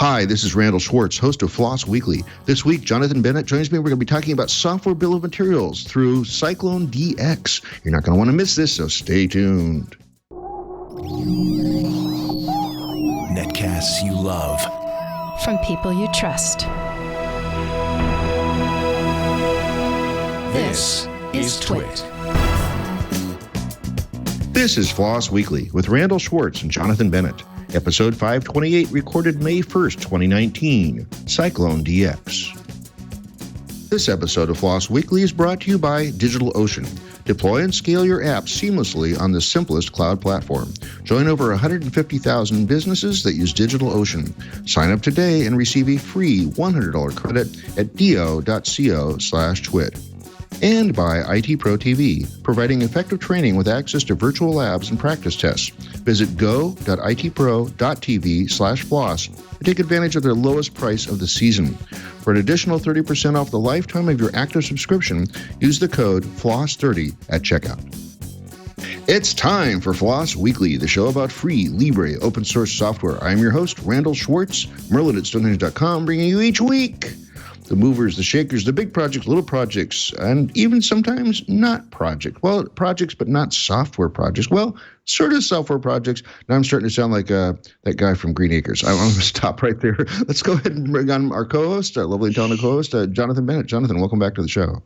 Hi, this is Randal Schwartz, host of FLOSS Weekly. This week, Jonathan Bennett joins me. We're going to be talking about software bill of materials through CycloneDX. You're not going to want to miss this, so stay tuned. Netcasts you love. From people you trust. This is Twit. This is FLOSS Weekly with Randal Schwartz and Jonathan Bennett. Episode 528, recorded May 1st, 2019. CycloneDX. This episode of FLOSS Weekly is brought to you by DigitalOcean. Deploy and scale your apps seamlessly on the simplest cloud platform. Join over 150,000 businesses that use DigitalOcean. Sign up today and receive a free $100 credit at do.co/twit. And by IT Pro TV, providing effective training with access to virtual labs and practice tests. Visit go.itpro.tv/floss to take advantage of their lowest price of the season. For an additional 30% off the lifetime of your active subscription, use the code FLOSS30 at checkout. It's time for FLOSS Weekly, the show about free, libre, open source software. I'm your host, Randal Schwartz, Merlin at Stonehenge.com, bringing you each week the movers, the shakers, the big projects, little projects, and even sometimes not projects. Well, projects, but not software projects. Well, sort of software projects. Now I'm starting to sound like that guy from Green Acres. I'm going to stop right there. Let's go ahead and bring on our co-host, our lovely talented co-host, Jonathan Bennett. Jonathan, welcome back to the show.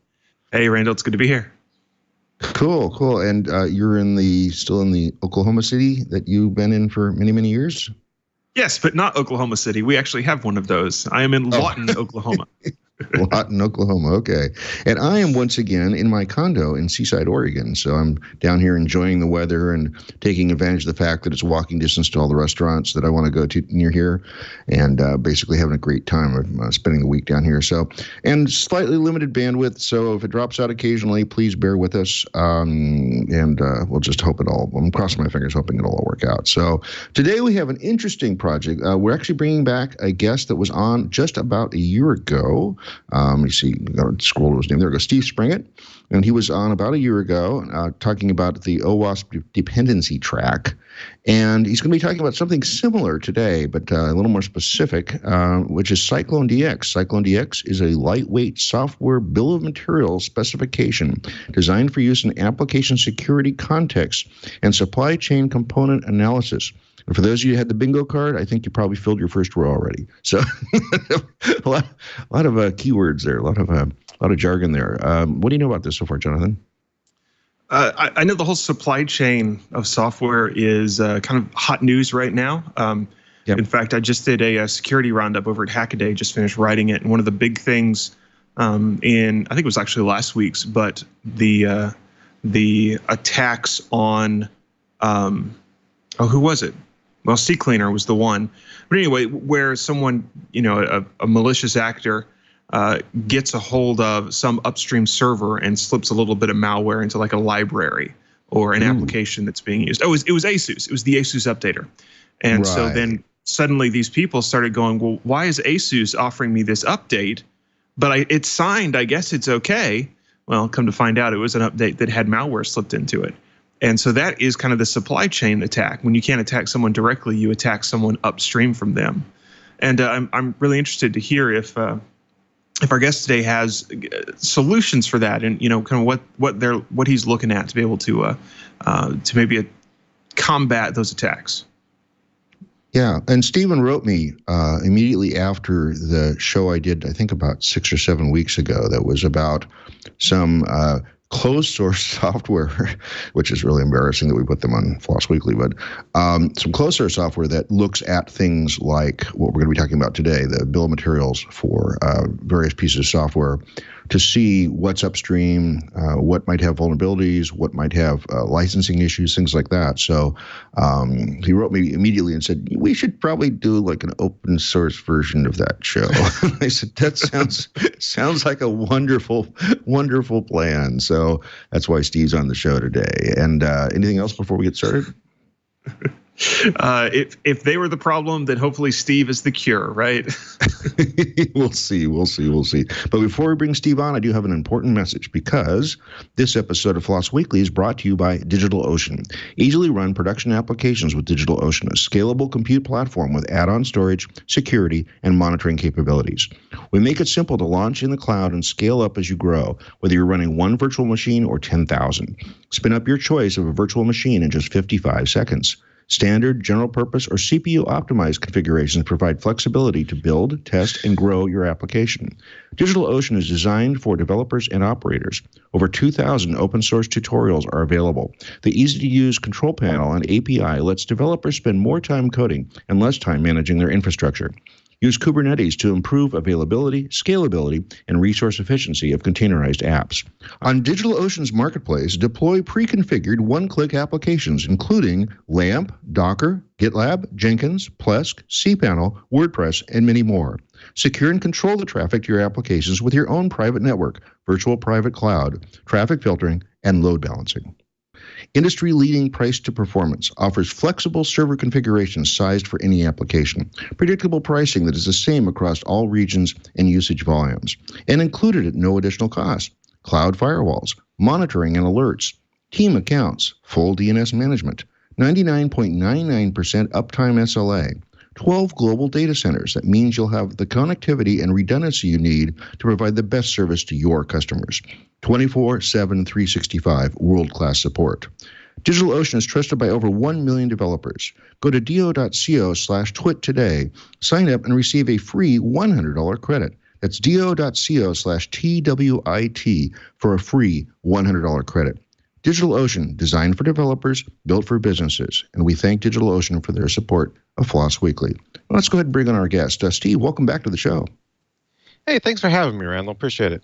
Hey, Randall, it's good to be here. Cool. And you're still in the Oklahoma City that you've been in for many, many years? Yes, but not Oklahoma City. We actually have one of those. I am in Lawton, Oklahoma. Lawton, Oklahoma. Okay. And I am once again in my condo in Seaside, Oregon. So I'm down here enjoying the weather and taking advantage of the fact that it's walking distance to all the restaurants that I want to go to near here, and basically having a great time of spending the week down here. So, and slightly limited bandwidth. So if it drops out occasionally, please bear with us. And we'll just hope I'm crossing my fingers, hoping it'll all work out. So today we have an interesting project. We're actually bringing back a guest that was on just about a year ago. Let me see, got to scroll to his name. There we go, Steve Springett. And he was on about a year ago talking about the OWASP dependency track. And he's going to be talking about something similar today, but a little more specific, which is CycloneDX. CycloneDX is a lightweight software bill of materials specification designed for use in application security context and supply chain component analysis. And for those of you who had the bingo card, I think you probably filled your first row already. So a lot of keywords there, a lot of jargon there. What do you know about this so far, Jonathan? I know the whole supply chain of software is kind of hot news right now. Yep. In fact, I just did a security roundup over at Hackaday, just finished writing it. And one of the big things I think it was actually last week's, but the attacks on, who was it? Well, CCleaner was the one. But anyway, where someone, a malicious actor gets a hold of some upstream server and slips a little bit of malware into like a library or an application that's being used. Oh, it was ASUS. It was the ASUS updater. And right. So then suddenly these people started going, well, why is ASUS offering me this update? But it's signed, I guess it's okay. Well, come to find out, it was an update that had malware slipped into it. And so that is kind of the supply chain attack. When you can't attack someone directly, you attack someone upstream from them. And I'm really interested to hear if our guest today has solutions for that, and kind of what he's looking at to be able to maybe combat those attacks. Yeah, and Stephen wrote me immediately after the show I did, I think about 6 or 7 weeks ago, that was about some closed source software, which is really embarrassing that we put them on FLOSS Weekly, but some closed source software that looks at things like what we're going to be talking about today, the bill of materials for various pieces of software, to see what's upstream, what might have vulnerabilities, what might have licensing issues, things like that. So he wrote me immediately and said, we should probably do like an open source version of that show. I said, that sounds like a wonderful, wonderful plan. So that's why Steve's on the show today. And anything else before we get started? If they were the problem, then hopefully Steve is the cure, right? We'll see. But before we bring Steve on, I do have an important message, because this episode of Floss Weekly is brought to you by DigitalOcean. Easily run production applications with DigitalOcean, a scalable compute platform with add-on storage, security, and monitoring capabilities. We make it simple to launch in the cloud and scale up as you grow, whether you're running one virtual machine or 10,000. Spin up your choice of a virtual machine in just 55 seconds. Standard, general purpose, or CPU-optimized configurations provide flexibility to build, test, and grow your application. DigitalOcean is designed for developers and operators. Over 2,000 open-source tutorials are available. The easy-to-use control panel and API lets developers spend more time coding and less time managing their infrastructure. Use Kubernetes to improve availability, scalability, and resource efficiency of containerized apps. On DigitalOcean's marketplace, deploy pre-configured one-click applications, including LAMP, Docker, GitLab, Jenkins, Plesk, cPanel, WordPress, and many more. Secure and control the traffic to your applications with your own private network, virtual private cloud, traffic filtering, and load balancing. Industry-leading price to performance offers flexible server configurations sized for any application, predictable pricing that is the same across all regions and usage volumes, and included at no additional cost, cloud firewalls, monitoring and alerts, team accounts, full DNS management, 99.99% uptime SLA, 12 global data centers. That means you'll have the connectivity and redundancy you need to provide the best service to your customers. 24/7, 365 world-class support. DigitalOcean is trusted by over 1 million developers. Go to do.co/twit today, sign up, and receive a free $100 credit. That's do.co/TWIT for a free $100 credit. DigitalOcean, designed for developers, built for businesses. And we thank DigitalOcean for their support of Floss Weekly. Well, let's go ahead and bring on our guest. Steve, welcome back to the show. Hey, thanks for having me, Randall. Appreciate it.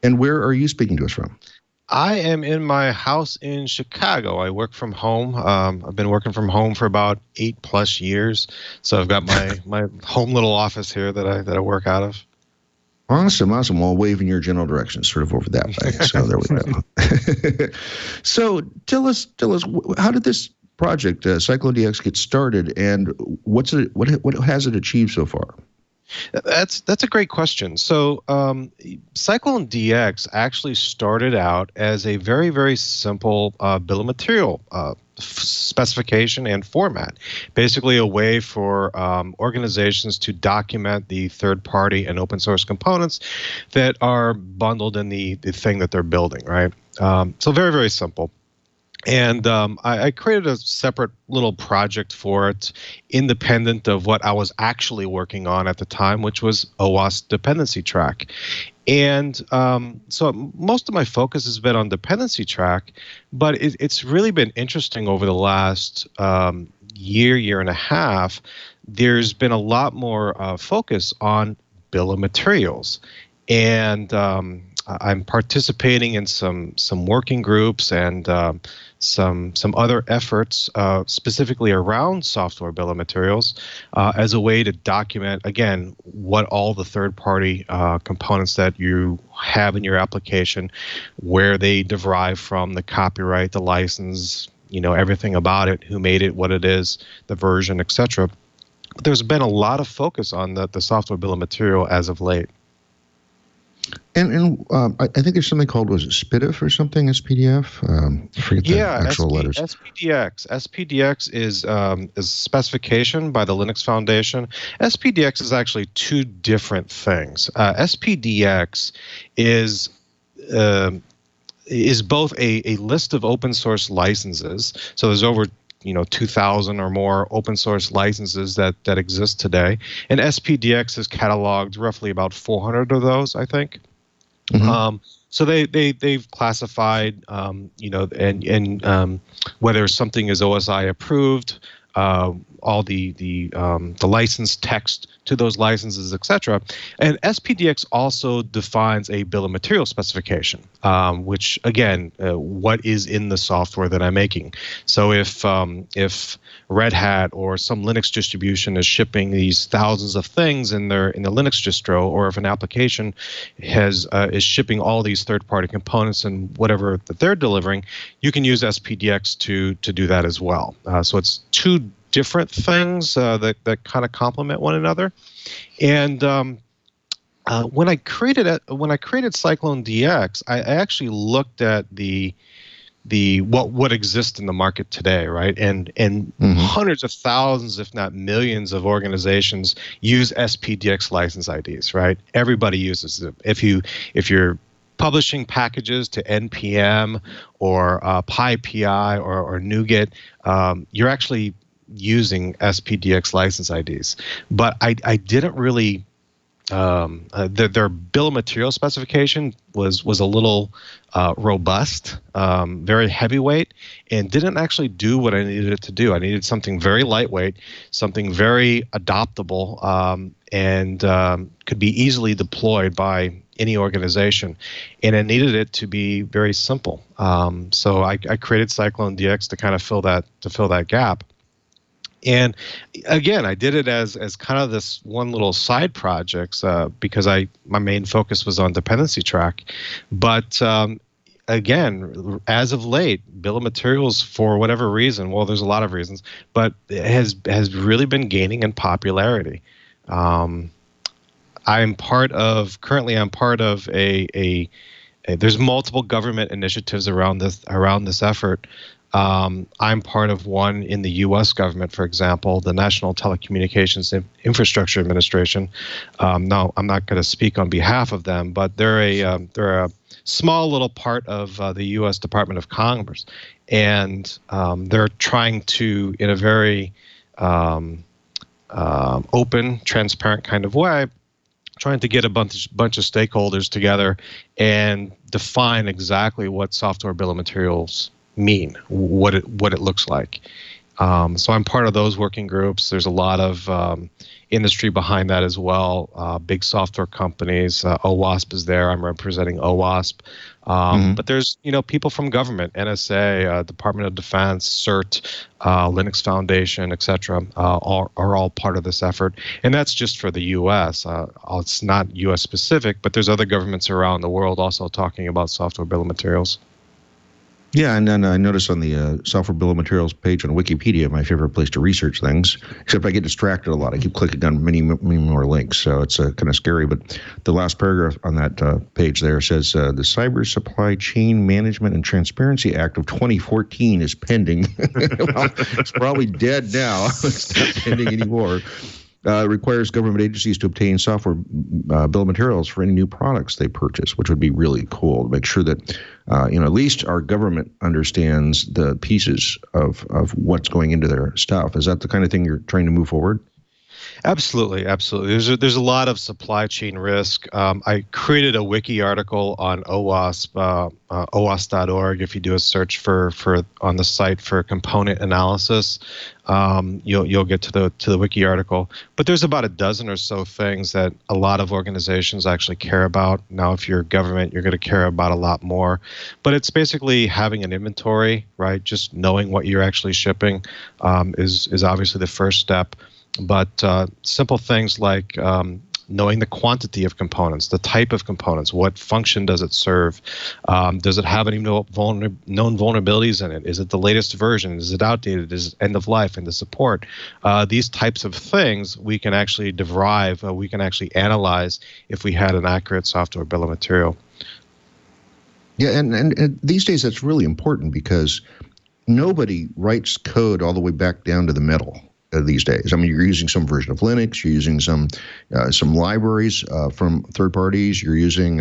And where are you speaking to us from? I am in my house in Chicago. I work from home. I've been working from home for about 8+ years. So I've got my home little office here that I work out of. Awesome. Well, wave in your general direction, sort of over that way. So there we go. So tell us, how did this project, CycloneDX, get started, and what has it achieved so far? That's a great question. So CycloneDX actually started out as a very, very simple bill of material specification and format, basically a way for organizations to document the third-party and open-source components that are bundled in the thing that they're building, right? So very, very simple. And I created a separate little project for it, independent of what I was actually working on at the time, which was OWASP dependency track. And so most of my focus has been on dependency track, but it's really been interesting over the last year and a half. There's been a lot more focus on bill of materials. And I'm participating in some working groups and some other efforts specifically around software bill of materials as a way to document, again, what all the third-party components that you have in your application, where they derive from, the copyright, the license, everything about it, who made it, what it is, the version, etc. But there's been a lot of focus on the software bill of material as of late. And I think there's something called, was it SPDF or something, SPDF? I forget the actual letters. SPDX. SPDX is specification by the Linux Foundation. SPDX is actually two different things. SPDX is both a list of open source licenses. So there's over 2,000 or more open source licenses that exist today. And SPDX has cataloged roughly about 400 of those, I think. Mm-hmm. So they've classified, and whether something is OSI approved, all the license text to those licenses, etc. And SPDX also defines a bill of material specification, which again, what is in the software that I'm making. So if Red Hat or some Linux distribution is shipping these thousands of things in the Linux distro, or if an application is shipping all these third-party components and whatever that they're delivering, you can use SPDX to do that as well. So it's two different things that kind of complement one another. And when I created CycloneDX, I actually looked at what exists in the market today, right? And hundreds of thousands, if not millions, of organizations use SPDX license IDs, right? Everybody uses them. If you're publishing packages to NPM or PyPI or NuGet, you're actually using SPDX license IDs. But I didn't really. Their bill of material specification was a little robust, very heavyweight, and didn't actually do what I needed it to do. I needed something very lightweight, something very adoptable, and could be easily deployed by any organization. And I needed it to be very simple. So I created CycloneDX to kind of fill that gap. And again, I did it as kind of this one little side project because my main focus was on dependency track. But again, as of late, bill of materials, for whatever reason, well, there's a lot of reasons, but it has really been gaining in popularity. I'm part of a there's multiple government initiatives around this effort. I'm part of one in the U.S. government, for example, the National Telecommunications Infrastructure Administration. Now, I'm not going to speak on behalf of them, but they're a small little part of the U.S. Department of Commerce, and they're trying to, in a very open, transparent kind of way, trying to get a bunch of stakeholders together and define exactly what software bill of materials mean, what it looks like. So I'm part of those working groups. There's a lot of industry behind that as well. Big software companies. OWASP is there. I'm representing OWASP. But there's people from government, NSA, Department of Defense, CERT, Linux Foundation, etc. Are all part of this effort, and that's just for the U.S. It's not U.S. specific, but there's other governments around the world also talking about software bill of materials. Yeah, and then I noticed on the software bill of materials page on Wikipedia, my favorite place to research things, except I get distracted a lot. I keep clicking on many more links, so it's kind of scary. But the last paragraph on that page there says, the Cyber Supply Chain Management and Transparency Act of 2014 is pending. Well, it's probably dead now. It's not pending anymore. Requires government agencies to obtain software bill of materials for any new products they purchase, which would be really cool to make sure that, at least our government understands the pieces of what's going into their stuff. Is that the kind of thing you're trying to move forward? Absolutely. There's a lot of supply chain risk. I created a wiki article on OWASP, OWASP.org. If you do a search for on the site for component analysis, you'll get to the wiki article. But there's about a dozen or so things that a lot of organizations actually care about. Now, if you're government, you're going to care about a lot more. But it's basically having an inventory, right? Just knowing what you're actually shipping is obviously the first step. But simple things like knowing the quantity of components, the type of components, what function does it serve? Does it have any known vulnerabilities in it? Is it the latest version? Is it outdated? Is it end of life and the support? These types of things we can actually derive, we can actually analyze if we had an accurate software bill of material. Yeah, and these days that's really important because nobody writes code all the way back down to the metal. These days, I mean, you're using some version of Linux, you're using some libraries from third parties, you're using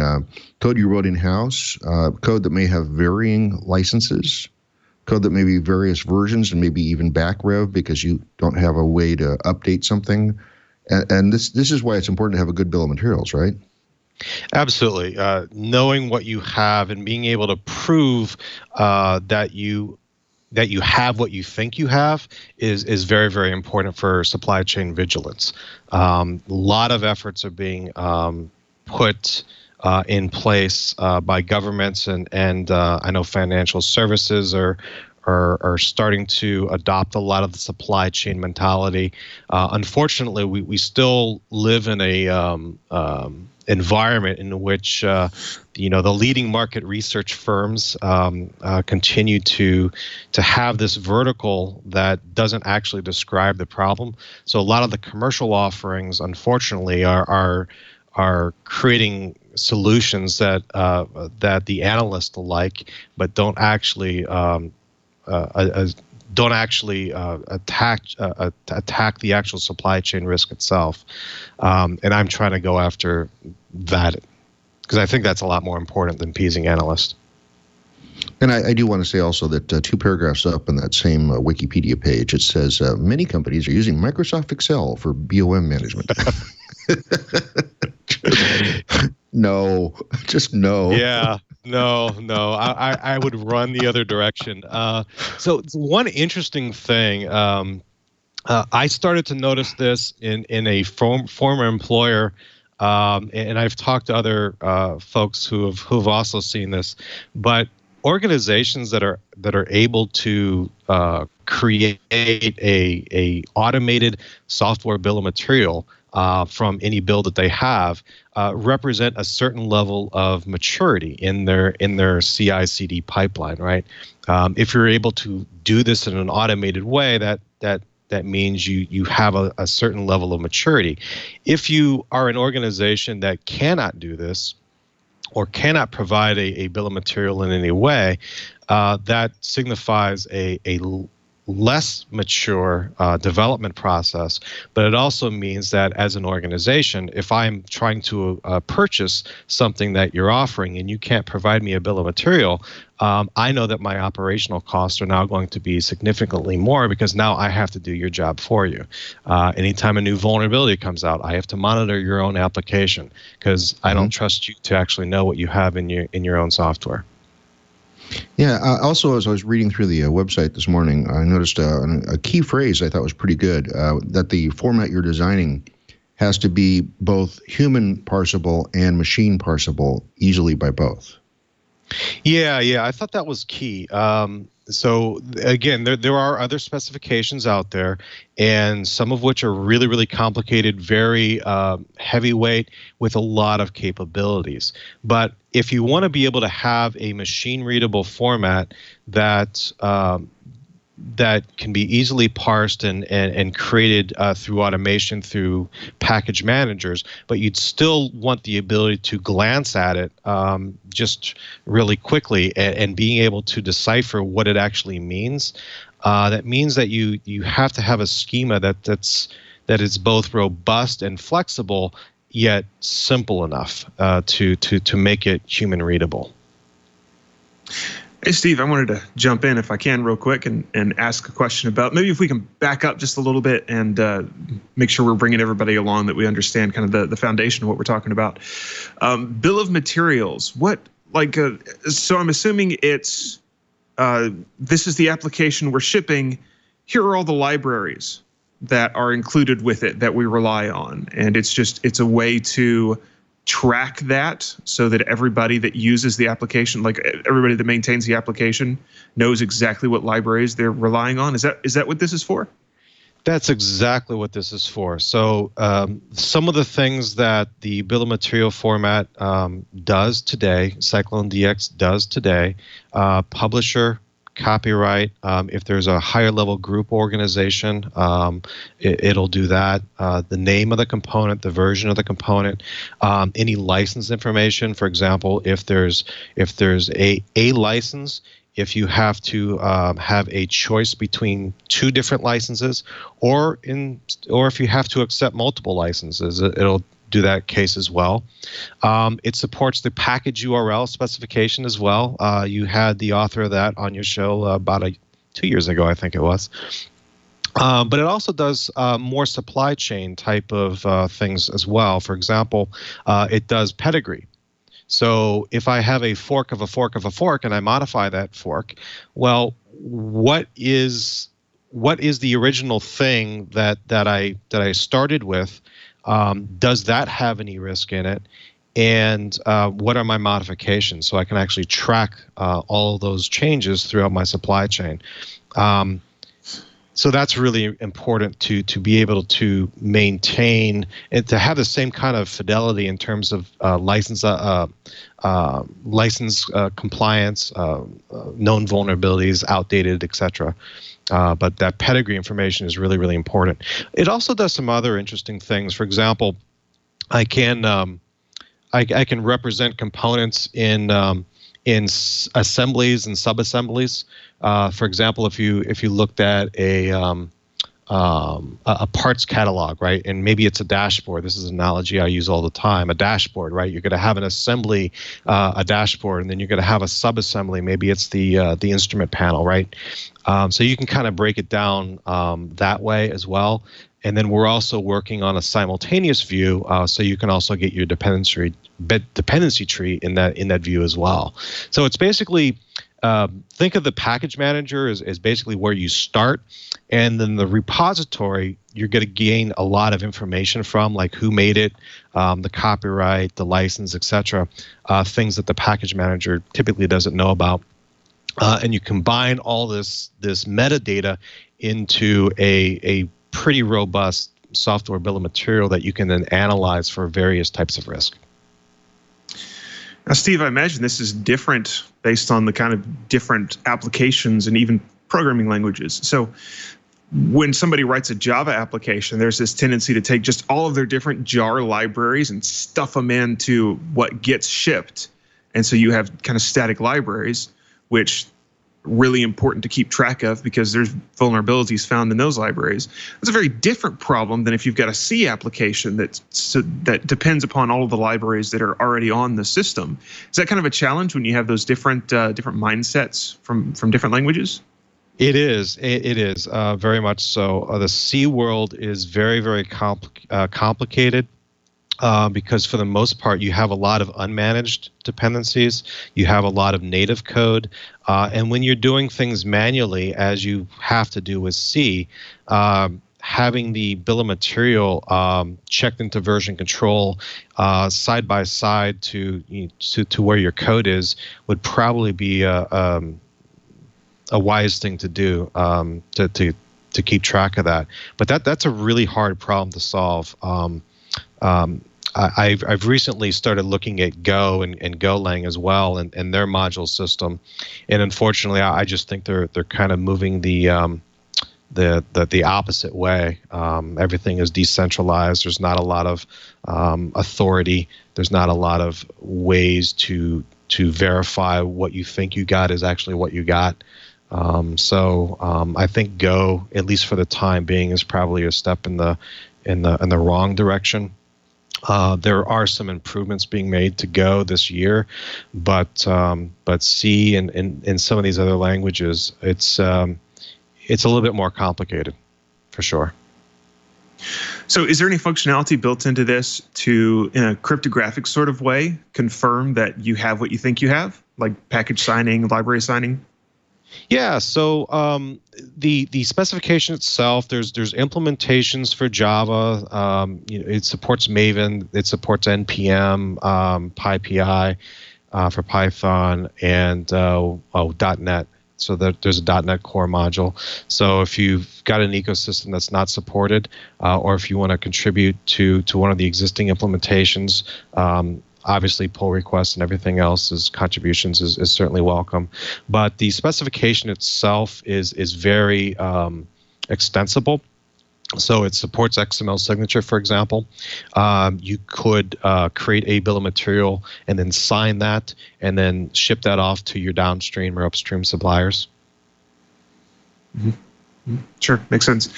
code you wrote in-house, code that may have varying licenses, code that may be various versions and maybe even back rev because you don't have a way to update something. And this is why it's important to have a good bill of materials, right? Absolutely. Knowing what you have and being able to prove that you have what you think you have is very, very important for supply chain vigilance. A lot of efforts are being put in place by governments and I know financial services are are starting to adopt a lot of the supply chain mentality. Unfortunately, we still live in a environment in which the leading market research firms continue to have this vertical that doesn't actually describe the problem. So a lot of the commercial offerings, unfortunately, are creating solutions that the analysts like, but don't actually attack the actual supply chain risk itself. And I'm trying to go after that because I think that's a lot more important than appeasing analysts. And I do want to say also that 2 paragraphs up on that same Wikipedia page, it says many companies are using Microsoft Excel for BOM management. No. Yeah, no. I would run the other direction. So one interesting thing, I started to notice this in a former employer, and I've talked to other folks who've also seen this, but organizations that are able to create a automated software bill of material from any build that they have represent a certain level of maturity in their CI/CD pipeline, right? If you're able to do this in an automated way, that means you have a certain level of maturity. If you are an organization that cannot do this or cannot provide a bill of material in any way, that signifies a less mature development process, but it also means that as an organization, if I'm trying to purchase something that you're offering and you can't provide me a bill of material, I know that my operational costs are now going to be significantly more because now I have to do your job for you. Anytime a new vulnerability comes out, I have to monitor your own application because I don't trust you to actually know what you have in your own software. Yeah. Also, as I was reading through the website this morning, I noticed a key phrase I thought was pretty good, that the format you're designing has to be both human parsable and machine parsable easily by both. Yeah, I thought that was key. So again, there are other specifications out there, and some of which are really, really complicated, very heavyweight with a lot of capabilities. But if you want to be able to have a machine-readable format that can be easily parsed and created through automation, through package managers, but you'd still want the ability to glance at it just really quickly and being able to decipher what it actually means. That means that you have to have a schema that is both robust and flexible, yet simple enough to make it human readable. Hey, Steve, I wanted to jump in if I can real quick and ask a question about maybe if we can back up just a little bit and make sure we're bringing everybody along that we understand kind of the foundation of what we're talking about. Bill of materials, so I'm assuming it's, this is the application we're shipping. Here are all the libraries that are included with it that we rely on. And it's a way to track that so that everybody that uses the application, like everybody that maintains the application, knows exactly what libraries they're relying on. Is that what this is for? That's exactly what this is for. So some of the things that the bill of material format does today, CycloneDX does today, publisher, copyright, if there's a higher level group organization, it'll do that. The name of the component, the version of the component, any license information. For example, if there's a license, if you have to have a choice between 2 different licenses, or if you have to accept multiple licenses, it'll do that case as well. It supports the package URL specification as well. You had the author of that on your show about 2 years ago, I think it was. But it also does more supply chain type of things as well. For example, it does pedigree. So if I have a fork of a fork of a fork and I modify that fork, well, what is the original thing that I started with? Does that have any risk in it? and what are my modifications, so I can actually track all of those changes throughout my supply chain. So that's really important to be able to maintain and to have the same kind of fidelity in terms of license compliance, known vulnerabilities, outdated, etc. But that pedigree information is really, really important. It also does some other interesting things. For example, I can represent components in assemblies and subassemblies. For example, if you looked at a parts catalog, right, and maybe it's a dashboard. This is an analogy I use all the time. A dashboard, right? You're going to have an assembly, a dashboard, and then you're going to have a subassembly. Maybe it's the instrument panel, right? So you can kind of break it down that way as well. And then we're also working on a simultaneous view, so you can also get your dependency tree in that view as well. So it's basically, think of the package manager as basically where you start, and then the repository you're going to gain a lot of information from, like who made it, the copyright, the license, etc. Things that the package manager typically doesn't know about. And you combine all this metadata into a pretty robust software bill of material that you can then analyze for various types of risk. Now, Steve, I imagine this is different based on the kind of different applications and even programming languages. So when somebody writes a Java application, there's this tendency to take just all of their different jar libraries and stuff them into what gets shipped. And so you have kind of static libraries, which really important to keep track of because there's vulnerabilities found in those libraries. It's a very different problem than if you've got a C application that depends upon all of the libraries that are already on the system. Is that kind of a challenge when you have those different mindsets from different languages? It is. It is very much so. The C world is very, very complicated. Because for the most part, you have a lot of unmanaged dependencies. You have a lot of native code. And when you're doing things manually, as you have to do with C, having the bill of material checked into version control side by side to where your code is would probably be a wise thing to do to keep track of that. But that's a really hard problem to solve. I've recently started looking at Go and Golang as well, and their module system, and unfortunately, I just think they're kind of moving the opposite way. Everything is decentralized. There's not a lot of authority. There's not a lot of ways to verify what you think you got is actually what you got. So I think Go, at least for the time being, is probably a step in the wrong direction. There are some improvements being made to Go this year, but C and some of these other languages, it's a little bit more complicated, for sure. So is there any functionality built into this to, in a cryptographic sort of way, confirm that you have what you think you have, like package signing, library signing? Yeah, so the specification itself, there's implementations for Java. It supports Maven, it supports NPM, PyPI for Python, and .NET. So there's a .NET Core module. So if you've got an ecosystem that's not supported, or if you want to contribute to one of the existing implementations, obviously, pull requests and everything else as contributions is certainly welcome. But the specification itself is very extensible. So it supports XML signature, for example. You could create a bill of material and then sign that and then ship that off to your downstream or upstream suppliers. Mm-hmm. Sure, makes sense.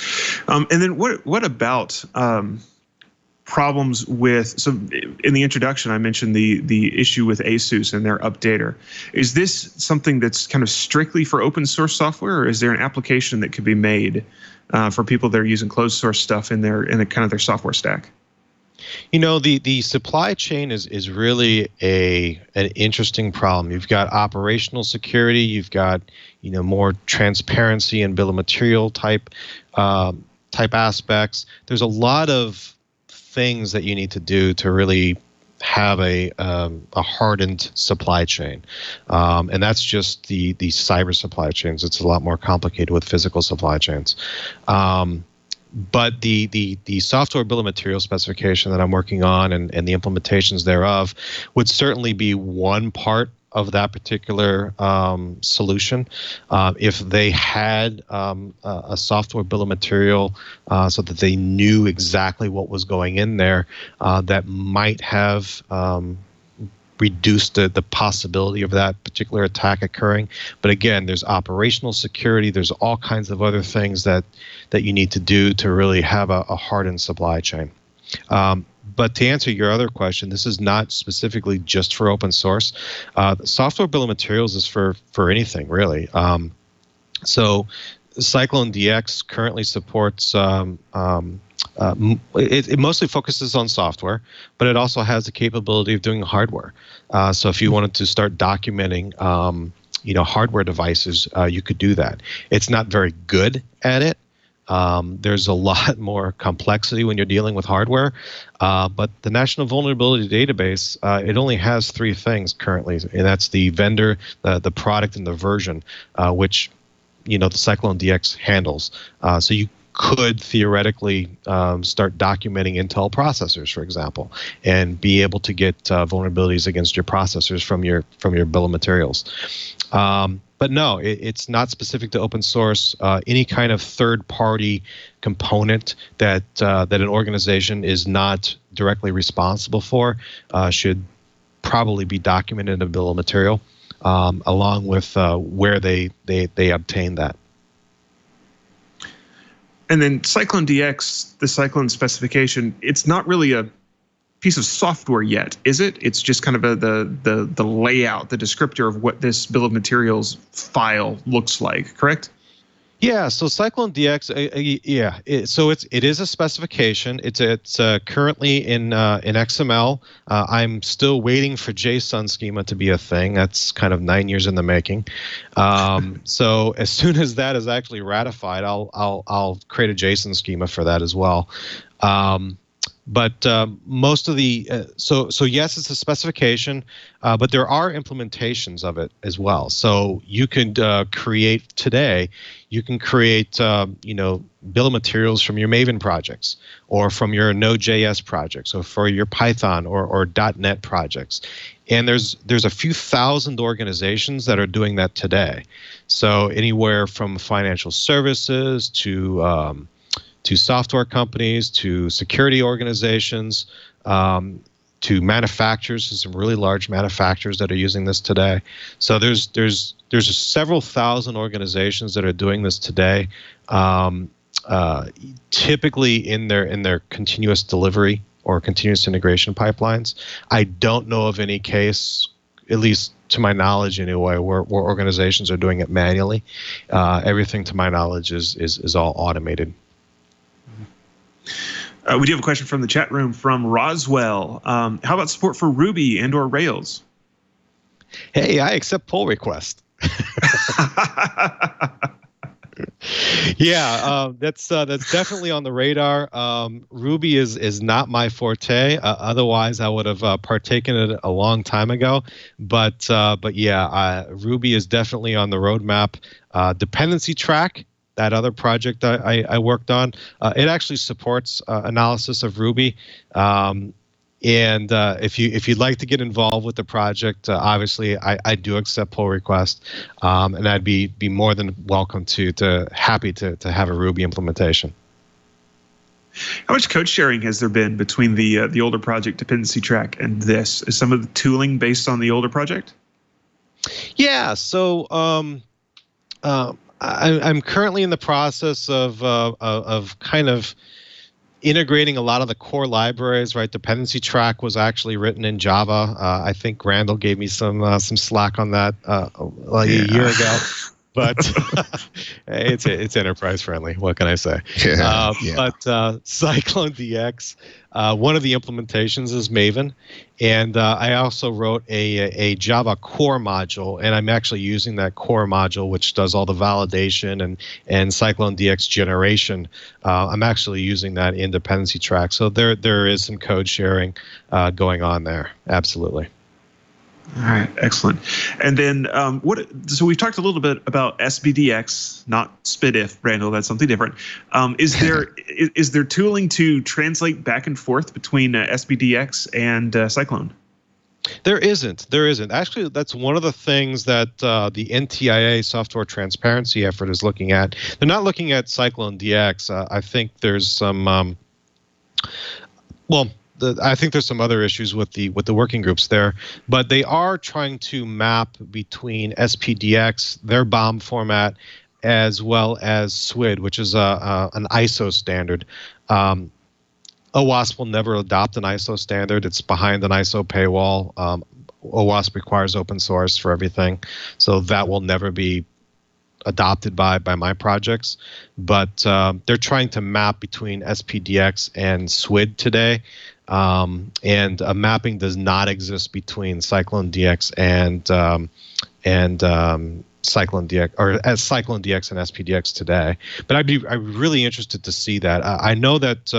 And then what about problems with, so in the introduction, I mentioned the issue with ASUS and their updater. Is this something that's kind of strictly for open source software, or is there an application that could be made for people that are using closed source stuff in kind of their software stack? The supply chain is really an interesting problem. You've got operational security, you've got more transparency and bill of material type aspects. There's a lot of things that you need to do to really have a hardened supply chain, and that's just the cyber supply chains. It's a lot more complicated with physical supply chains. But the software bill of materials specification that I'm working on and the implementations thereof would certainly be one part of that particular solution. If they had a software bill of material so that they knew exactly what was going in there, that might have reduce the possibility of that particular attack occurring. But again, there's operational security. There's all kinds of other things that you need to do to really have a hardened supply chain. But to answer your other question, this is not specifically just for open source. The software bill of materials is for anything, really. So CycloneDX currently supports it mostly focuses on software, but it also has the capability of doing hardware. So if you wanted to start documenting, hardware devices, you could do that. It's not very good at it. There's a lot more complexity when you're dealing with hardware, but the National Vulnerability Database, it only has 3 things currently, and that's the vendor, the product, and the version, which the CycloneDX handles. So you could theoretically start documenting Intel processors, for example, and be able to get vulnerabilities against your processors from your bill of materials. But no, it's not specific to open source. Any kind of third-party component that an organization is not directly responsible for should probably be documented in a bill of material, along with where they obtain that. And then CycloneDX, the Cyclone specification, it's not really a piece of software yet, is it? It's just kind of the layout, the descriptor of what this bill of materials file looks like, correct? Yeah, so CycloneDX, it is a specification. It's currently in XML. I'm still waiting for JSON schema to be a thing. That's kind of 9 years in the making. So as soon as that is actually ratified, I'll create a JSON schema for that as well. But most of the so yes, it's a specification, but there are implementations of it as well. So you could create today. You can create bill of materials from your Maven projects, or from your Node.js projects, or for your Python or .NET projects. And there's a few thousand organizations that are doing that today. So anywhere from financial services to software companies, to security organizations, to manufacturers. There's some really large manufacturers that are using this today. So there's several thousand organizations that are doing this today, typically in their continuous delivery or continuous integration pipelines. I don't know of any case, at least to my knowledge anyway, where organizations are doing it manually. Everything, to my knowledge, is all automated. We do have a question from the chat room from Roswell. How about support for Ruby and/or Rails? Hey, I accept pull requests. Yeah, that's definitely on the radar. Ruby is not my forte. Otherwise, I would have partaken in it a long time ago. But yeah, Ruby is definitely on the roadmap. Dependency Track, that other project I worked on, it actually supports analysis of Ruby. And if you'd like to get involved with the project, obviously I do accept pull requests, and I'd be more than welcome happy to have a Ruby implementation. How much code sharing has there been between the older project Dependency Track and this? Is some of the tooling based on the older project? Yeah, so I'm currently in the process of kind of integrating a lot of the core libraries. Right, Dependency Track was actually written in Java. I think Randal gave me some slack on that like a year ago. but it's enterprise friendly. What can I say? Yeah. But CycloneDX, one of the implementations is Maven, and I also wrote a Java core module, and I'm actually using that core module, which does all the validation and CycloneDX generation. I'm actually using that in dependency track, so there is some code sharing going on there. Absolutely. All right, excellent. And then so we've talked a little bit about SBDX, not SPDIF, Randal, that's something different. Is there tooling to translate back and forth between SBDX and Cyclone? There isn't. Actually, that's one of the things that the NTIA software transparency effort is looking at. They're not looking at CycloneDX. I think there's some I think there's some other issues with the working groups there, but they are trying to map between SPDX, their BOM format, as well as SWID, which is an ISO standard. OWASP will never adopt an ISO standard. It's behind an ISO paywall. OWASP requires open source for everything, so that will never be adopted by my projects. But they're trying to map between SPDX and SWID today. And a mapping does not exist between CycloneDX and CycloneDX, or as CycloneDX and SPDX today. But I'm really interested to see that. I know that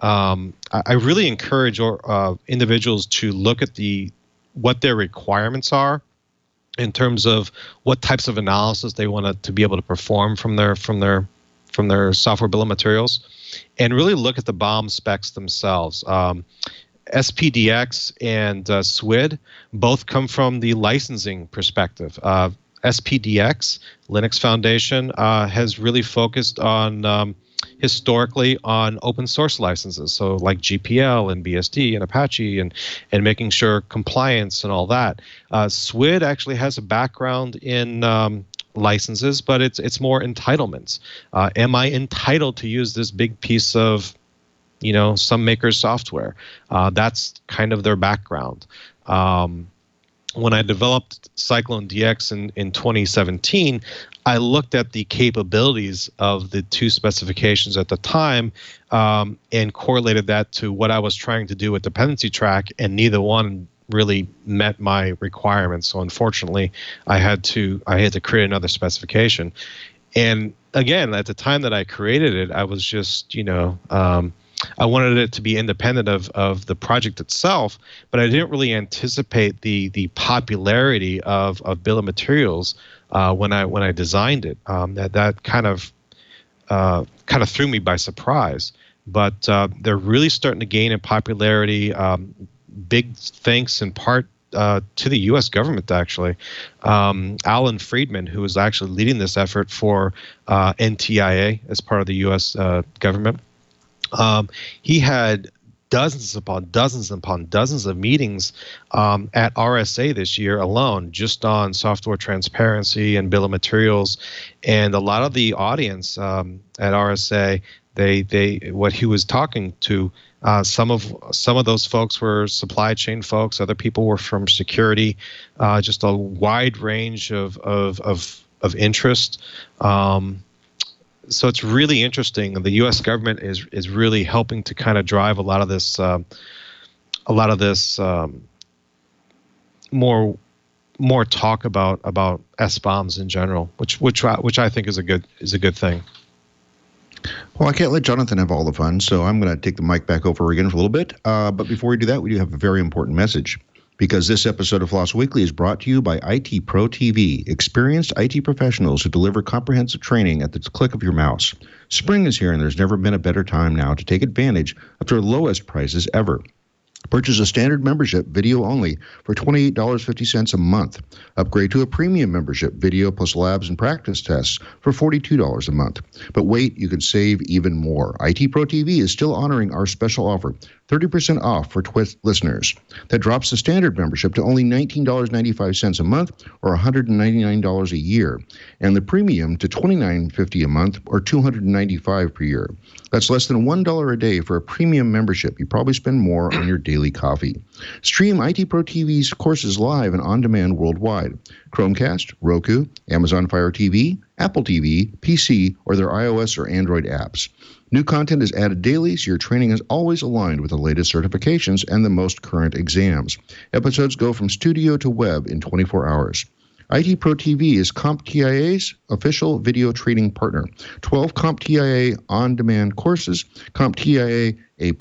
I really encourage individuals to look at what their requirements are in terms of what types of analysis they want to be able to perform from their software bill of materials, and really look at the BOM specs themselves. SPDX and SWID both come from the licensing perspective. SPDX, Linux Foundation, has really focused on historically on open source licenses, so like GPL and BSD and Apache, and making sure compliance and all that. SWID actually has a background in licenses, but it's more entitlements. Am I entitled to use this big piece of, some maker's software? That's kind of their background. When I developed CycloneDX in 2017, I looked at the capabilities of the two specifications at the time, and correlated that to what I was trying to do with dependency track, and neither one really met my requirements. So unfortunately, I had to create another specification. And again, at the time that I created it, I was just, I wanted it to be independent of the project itself, but I didn't really anticipate the popularity of bill of materials when I designed it. That kind of threw me by surprise. But they're really starting to gain in popularity. Big thanks in part to the U.S. government, actually. Alan Friedman, who was actually leading this effort for NTIA as part of the U.S. Government, he had dozens upon dozens of meetings at RSA this year alone, just on software transparency and bill of materials. And a lot of the audience at RSA, what he was talking to, some of those folks were supply chain folks. Other people were from security. Just a wide range of interest. So it's really interesting. The U.S. government is really helping to kind of drive a lot of this more talk about SBOMs in general, which I think is a good thing. Well, I can't let Jonathan have all the fun, so I'm going to take the mic back over again for a little bit. But before we do that, we do have a very important message, because this episode of Floss Weekly is brought to you by IT Pro TV, experienced IT professionals who deliver comprehensive training at the click of your mouse. Spring is here, and there's never been a better time now to take advantage of their lowest prices ever. Purchase a standard membership, video only, for $28.50 a month. Upgrade to a premium membership, video plus labs and practice tests, for $42 a month. But wait, you can save even more. IT Pro TV is still honoring our special offer. 30% off for Twist listeners. That drops the standard membership to only $19.95 a month or $199 a year, and the premium to $29.50 a month or $295 per year. That's less than $1 a day for a premium membership. You probably spend more on your daily coffee. Stream IT Pro TV's courses live and on demand worldwide. Chromecast, Roku, Amazon Fire TV, Apple TV, PC, or their iOS or Android apps. New content is added daily, so your training is always aligned with the latest certifications and the most current exams. Episodes go from studio to web in 24 hours. IT Pro TV is CompTIA's official video training partner. 12 CompTIA on-demand courses, CompTIA A+,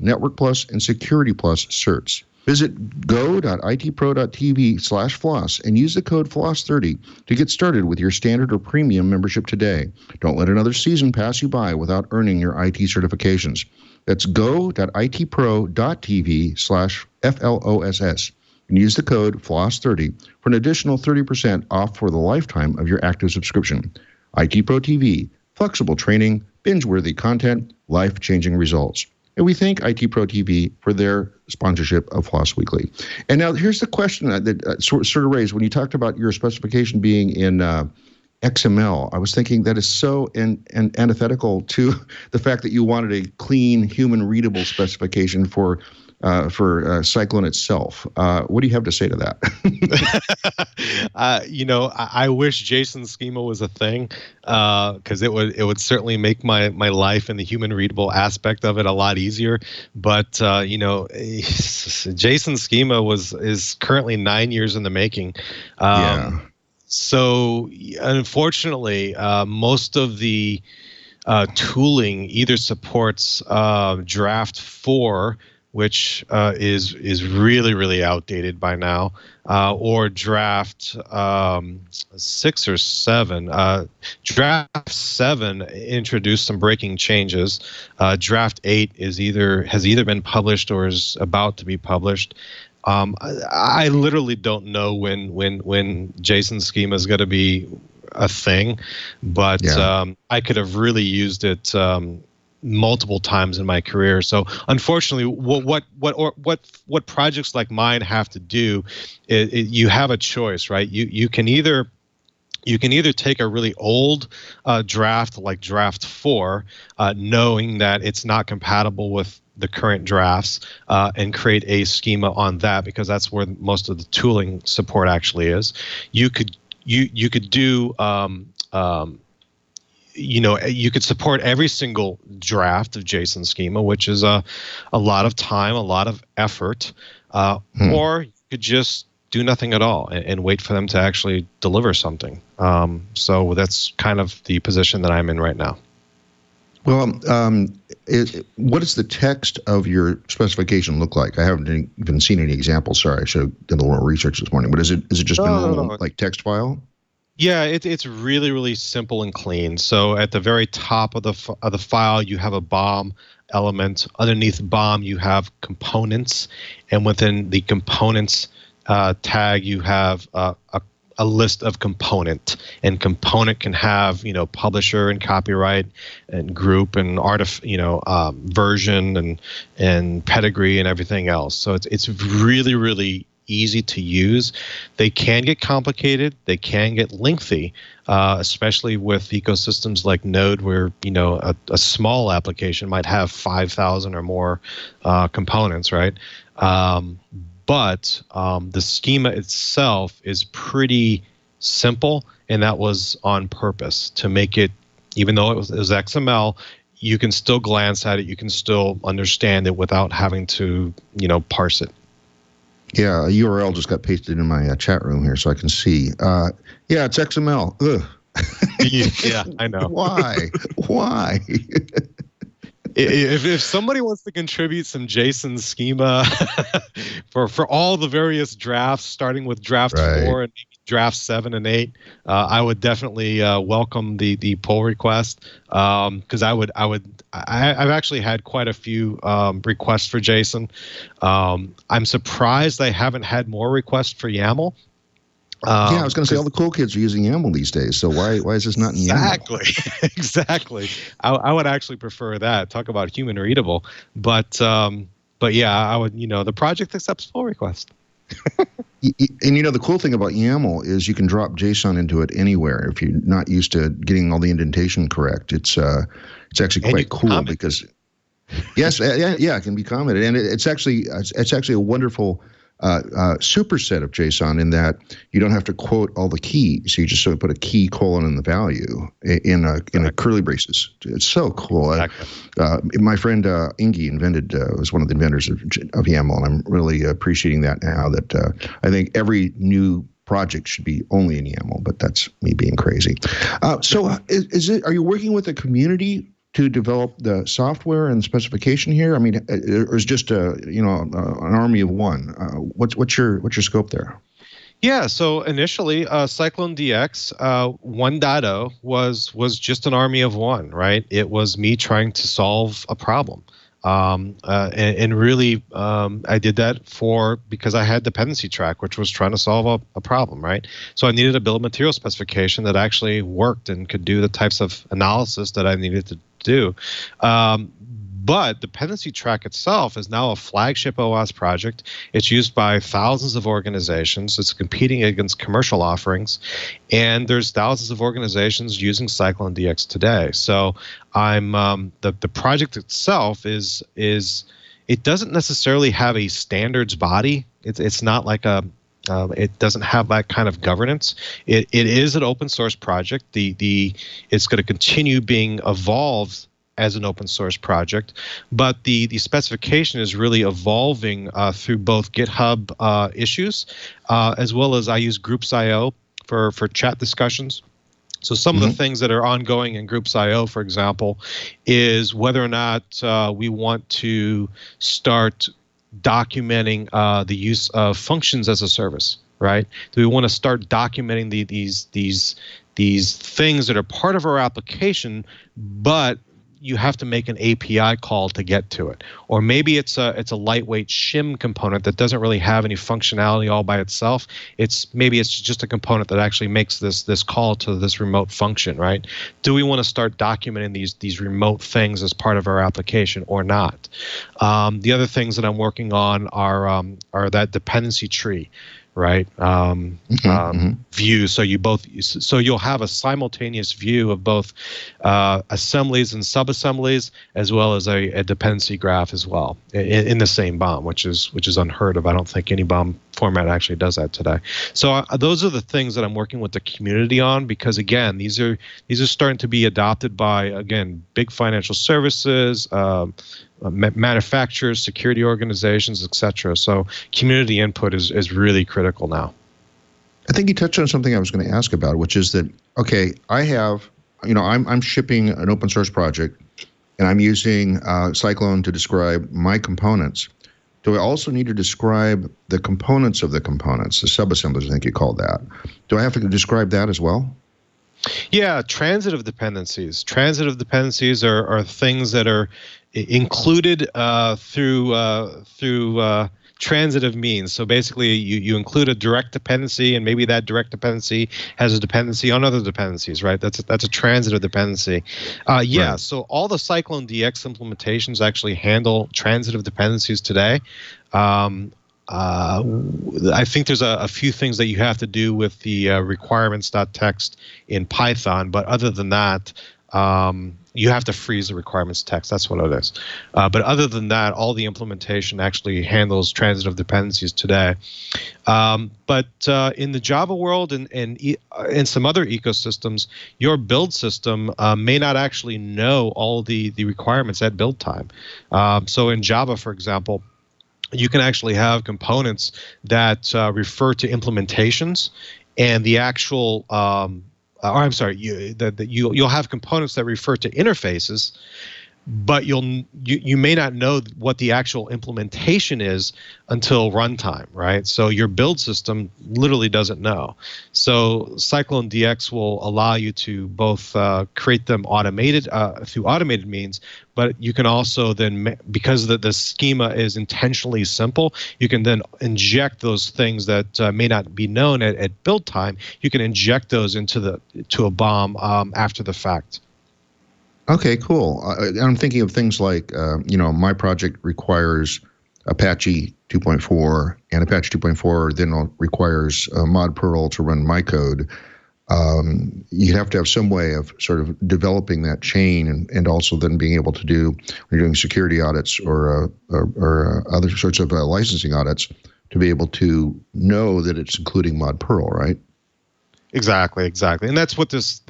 Network Plus, and Security Plus certs. Visit go.itpro.tv/floss and use the code FLOSS30 to get started with your standard or premium membership today. Don't let another season pass you by without earning your IT certifications. That's go.itpro.tv/FLOSS and use the code FLOSS30 for an additional 30% off for the lifetime of your active subscription. IT Pro TV, flexible training, binge-worthy content, life-changing results. And we thank IT Pro TV for their sponsorship of Floss Weekly. And now here's the question that sort of raised when you talked about your specification being in XML. I was thinking that is so antithetical to the fact that you wanted a clean, human-readable specification for Cyclone itself. What do you have to say to that? I wish JSON schema was a thing, because it would certainly make my life and the human readable aspect of it a lot easier. But JSON schema is currently 9 years in the making. So unfortunately, most of the tooling either supports draft 4, which is really, really outdated by now, or draft 6 or 7. Draft 7 introduced some breaking changes. Draft 8 has either been published or is about to be published. I literally don't know when JSON schema is going to be a thing, but I could have really used it multiple times in my career. So unfortunately, what projects like mine have to do, you have a choice, right? You can either take a really old draft like draft 4, knowing that it's not compatible with the current drafts, and create a schema on that, because that's where most of the tooling support actually is. You could do you could support every single draft of JSON schema, which is a lot of time, a lot of effort, or you could just do nothing at all and wait for them to actually deliver something. So that's kind of the position that I'm in right now. Well, what does the text of your specification look like? I haven't even seen any examples. Sorry, I should have done a little more research this morning. But is it just a normal like text file? Yeah, it's really, really simple and clean. So at the very top of the file, you have a BOM element. Underneath BOM, you have components, and within the components tag, you have a list of component. And component can have publisher and copyright and group and version and pedigree and everything else. So it's really, really easy to use. They can get complicated. They can get lengthy, especially with ecosystems like Node, where a small application might have 5,000 or more components, right? But the schema itself is pretty simple, and that was on purpose to make it, even though it was XML, you can still glance at it, you can still understand it without having to parse it. Yeah, a URL just got pasted in my chat room here so I can see. Yeah, it's XML. Ugh. Yeah, I know. Why? If somebody wants to contribute some JSON schema for all the various drafts, starting with draft 4 and maybe draft 7 and 8, I would definitely welcome the pull request, because I've actually had quite a few requests for JSON. I'm surprised I haven't had more requests for YAML. Yeah, I was going to say all the cool kids are using YAML these days. So why is this not in YAML? Exactly. I would actually prefer that. Talk about human readable. But But yeah, I would, the project accepts pull request. And the cool thing about YAML is you can drop JSON into it anywhere if you're not used to getting all the indentation correct. It's actually quite cool because yes, yeah, it can be commented, and it's actually a wonderful superset of JSON in that you don't have to quote all the keys. You just sort of put a key colon in the value in a curly braces. It's so cool. Exactly. My friend Ingi was one of the inventors of YAML, and I'm really appreciating that now. That I think every new project should be only in YAML, but that's me being crazy. So, are you working with a community to develop the software and specification here? I mean, or is just an army of one? What's your scope there? Yeah, so initially, CycloneDX 1.0 was just an army of one, right? It was me trying to solve a problem. And really, I did that because I had dependency track, which was trying to solve a problem, right? So I needed a bill of material specification that actually worked and could do the types of analysis that I needed to do. But dependency track itself is now a flagship OS project. It's used by thousands of organizations. It's competing against commercial offerings, and there's thousands of organizations using CycloneDX today. So I'm the project itself is it doesn't necessarily have a standards body. It's not like it doesn't have that kind of governance. It is an open source project. It's going to continue being evolved as an open source project, but the specification is really evolving through both GitHub issues, as well as I use Groups.io for chat discussions. So some of the things that are ongoing in Groups.io, for example, is whether or not we want to start documenting the use of functions as a service, right? Do we want to start documenting these things that are part of our application, but you have to make an API call to get to it? Or maybe it's a lightweight shim component that doesn't really have any functionality all by itself. Maybe it's just a component that actually makes this call to this remote function, right? Do we want to start documenting these remote things as part of our application or not? The other things that I'm working on are that dependency tree, right? View. So you'll have a simultaneous view of both assemblies and sub-assemblies, as well as a dependency graph as well in the same BOM, which is unheard of. I don't think any BOM format actually does that today. So those are the things that I'm working with the community on, because again, these are starting to be adopted by, again, big financial services, manufacturers, security organizations, etc. So community input is really critical now. I think you touched on something I was going to ask about, which is that, okay, I have, I'm shipping an open source project, and I'm using Cyclone to describe my components. Do I also need to describe the components of the components, the subassemblies, I think you called that? Do I have to describe that as well? Yeah, transitive dependencies. Transitive dependencies are things that are included through transitive means. So basically, you include a direct dependency, and maybe that direct dependency has a dependency on other dependencies, right? That's a transitive dependency. Yeah. Right. So all the CycloneDX implementations actually handle transitive dependencies today. I think there's a few things that you have to do with the requirements.txt in Python, but other than that, you have to freeze the requirements text. That's what it is. But other than that, all the implementation actually handles transitive dependencies today. But in the Java world and in some other ecosystems, your build system may not actually know all the requirements at build time. So in Java, for example, you can actually have components that refer to implementations, and the actual you'll have components that refer to interfaces, but you may not know what the actual implementation is until runtime, right? So your build system literally doesn't know. So CycloneDX will allow you to both create them automated through automated means, but you can also then, because the schema is intentionally simple, you can then inject those things that may not be known at build time. You can inject those into a BOM after the fact. Okay, cool. I'm thinking of things like, my project requires Apache 2.4, and Apache 2.4 then requires mod Perl to run my code. You have to have some way of sort of developing that chain and also then being able to do, when you're doing security audits or other sorts of licensing audits, to be able to know that it's including mod Perl, right? Exactly. And that's what this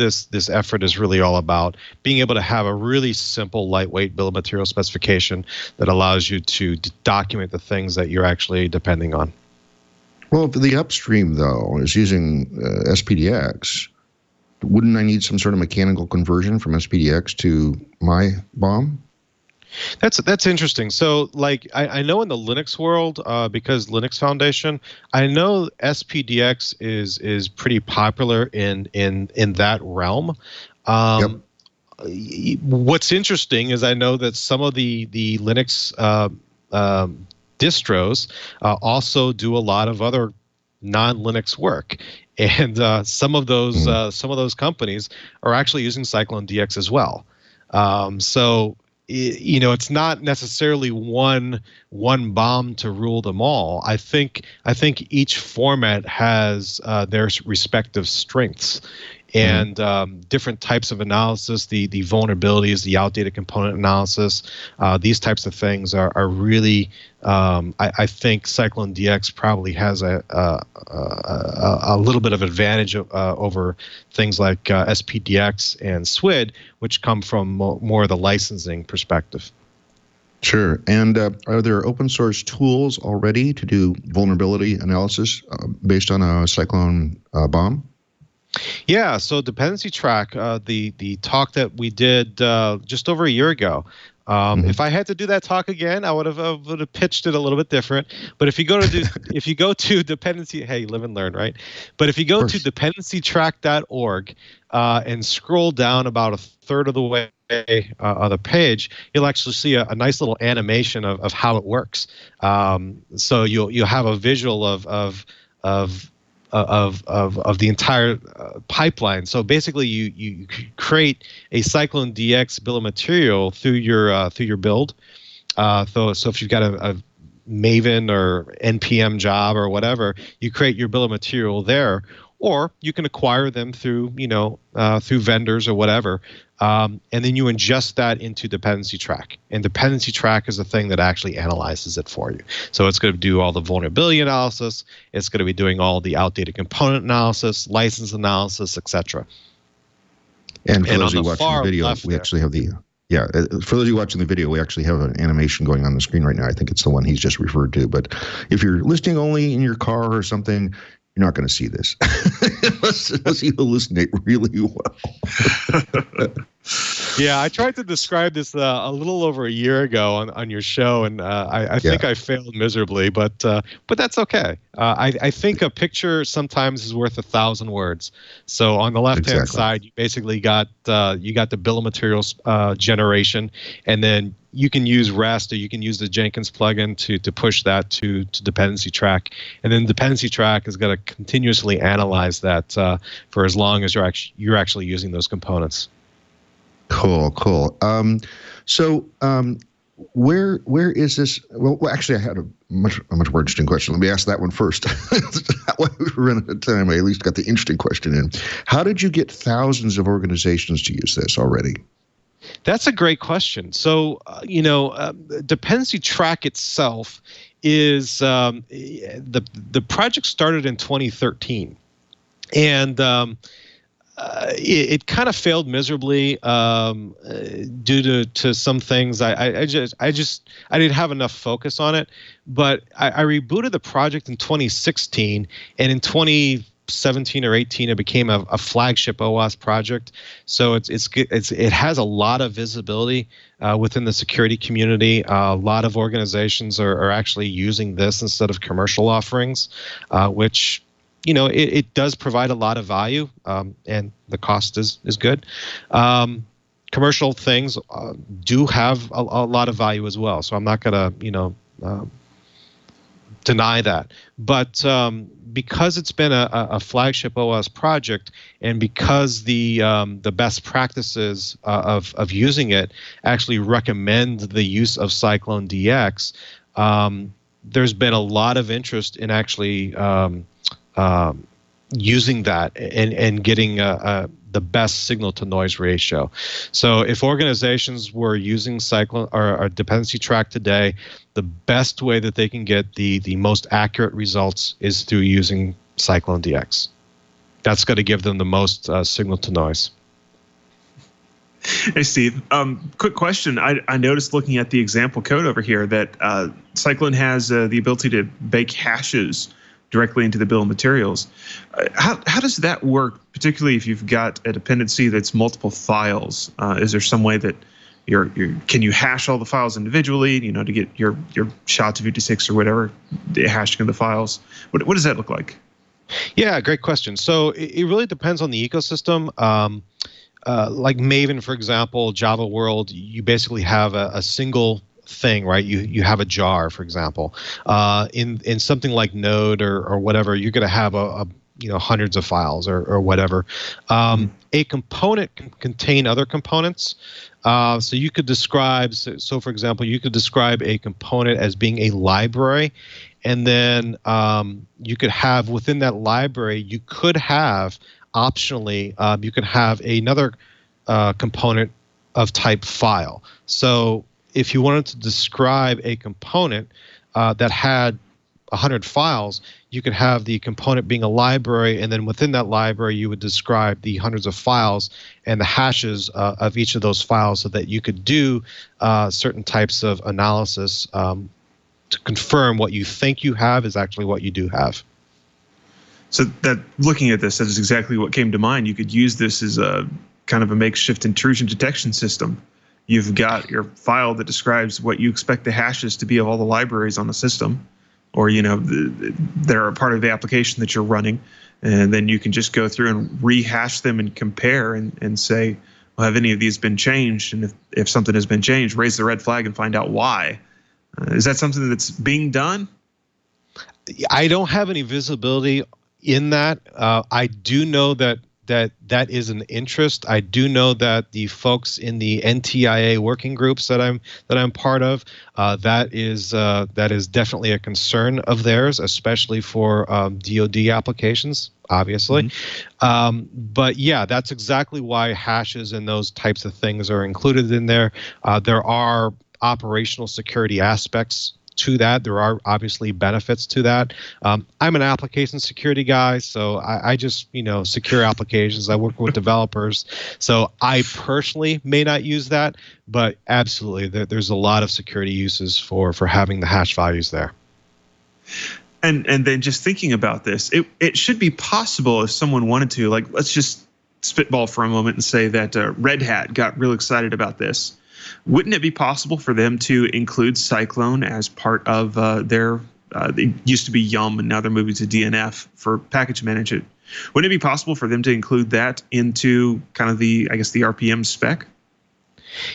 effort is really all about, being able to have a really simple, lightweight bill of material specification that allows you to document the things that you're actually depending on. Well, if the upstream, though, is using SPDX, wouldn't I need some sort of mechanical conversion from SPDX to my BOM? That's interesting. So, like, I know in the Linux world, because Linux Foundation, I know SPDX is pretty popular in that realm. Yep. What's interesting is I know that some of the Linux distros also do a lot of other non-Linux work, and some of those companies are actually using CycloneDX as well. So it's not necessarily one BOM to rule them all. I think each format has their respective strengths. And different types of analysis, the vulnerabilities, the outdated component analysis, these types of things are really, I think CycloneDX probably has a little bit of advantage over things like SPDX and SWID, which come from more of the licensing perspective. Sure. And are there open source tools already to do vulnerability analysis based on a Cyclone BOM? Yeah, so dependency track, the talk that we did just over a year ago. If I had to do that talk again, I would have pitched it a little bit different. But if you go to dependency, hey, live and learn, right? But if you go to dependencytrack.org and scroll down about a third of the way on the page, you'll actually see a nice little animation of how it works. So you'll have a visual of the entire pipeline. So basically, you create a CycloneDX bill of material through your build. So if you've got a Maven or NPM job or whatever, you create your bill of material there, or you can acquire them through through vendors or whatever. And then you ingest that into dependency track. And dependency track is the thing that actually analyzes it for you. So it's going to do all the vulnerability analysis. It's going to be doing all the outdated component analysis, license analysis, etc. And for those of you watching the video, we actually have for those of you watching the video, we actually have an animation going on the screen right now. I think it's the one he's just referred to. But if you're listening only in your car or something, you're not going to see this unless you hallucinate really well. Yeah, I tried to describe this a little over a year ago on your show, and I think I failed miserably, but that's okay. I think a picture sometimes is worth 1,000 words. So on the left-hand side, you basically got the bill of materials generation, and then you can use REST or you can use the Jenkins plugin to push that to dependency track, and then dependency track is going to continuously analyze that for as long as you're actually using those components. Cool. So where is this? Well, actually, I had a much more interesting question. Let me ask that one first. While we were running out of time, I at least got the interesting question in. How did you get thousands of organizations to use this already? That's a great question. So, dependency track itself is the project started in 2013, and it kind of failed miserably due to some things. I didn't have enough focus on it, but I rebooted the project in 2016, and in 2017 or 18, it became a flagship OWASP project. So it has a lot of visibility within the security community. A lot of organizations are actually using this instead of commercial offerings, which it does provide a lot of value, and the cost is good. Commercial things do have a lot of value as well, so I'm not going to deny that. But because it's been a flagship OWASP project, and because the best practices of using it actually recommend the use of CycloneDX, there's been a lot of interest in actually using that and getting the best signal-to-noise ratio. So if organizations were using Cyclone or dependency track today, the best way that they can get the most accurate results is through using CycloneDX. That's going to give them the most signal-to-noise. Hey, Steve. Quick question. I noticed looking at the example code over here that Cyclone has the ability to bake hashes directly into the bill of materials. How does that work, particularly if you've got a dependency that's multiple files? Is there some way that can you hash all the files individually, to get your SHA-256 or whatever, the hashing of the files? What does that look like? Yeah, great question. So it really depends on the ecosystem. Like Maven, for example, Java World, you basically have a single thing, right? You have a jar, for example. In something like Node or whatever, you're going to have hundreds of files or whatever. A component can contain other components. So you could describe, so for example, you could describe a component as being a library, and then you could have within that library, you could have optionally, you could have another component of type file. So if you wanted to describe a component that had 100 files, you could have the component being a library, and then within that library, you would describe the hundreds of files and the hashes of each of those files so that you could do certain types of analysis to confirm what you think you have is actually what you do have. So that looking at this, that is exactly what came to mind. You could use this as a kind of a makeshift intrusion detection system. You've got your file that describes what you expect the hashes to be of all the libraries on the system, or they're a part of the application that you're running, and then you can just go through and rehash them and compare and say, well, have any of these been changed? And if something has been changed, raise the red flag and find out why. Is that something that's being done? I don't have any visibility in that. I do know that is an interest. I do know that the folks in the NTIA working groups that I'm part of, that is definitely a concern of theirs, especially for DoD applications, obviously. But yeah, that's exactly why hashes and those types of things are included in there. There are operational security aspects to that. There are obviously benefits to that. I'm an application security guy, so I just secure applications. I work with developers, so I personally may not use that, but absolutely there's a lot of security uses for having the hash values there. And then just thinking about this, it should be possible if someone wanted to, like, let's just spitball for a moment and say that Red Hat got real excited about this. Wouldn't it be possible for them to include Cyclone as part of their, it used to be Yum and now they're moving to DNF for package management. Wouldn't it be possible for them to include that into kind of the RPM spec?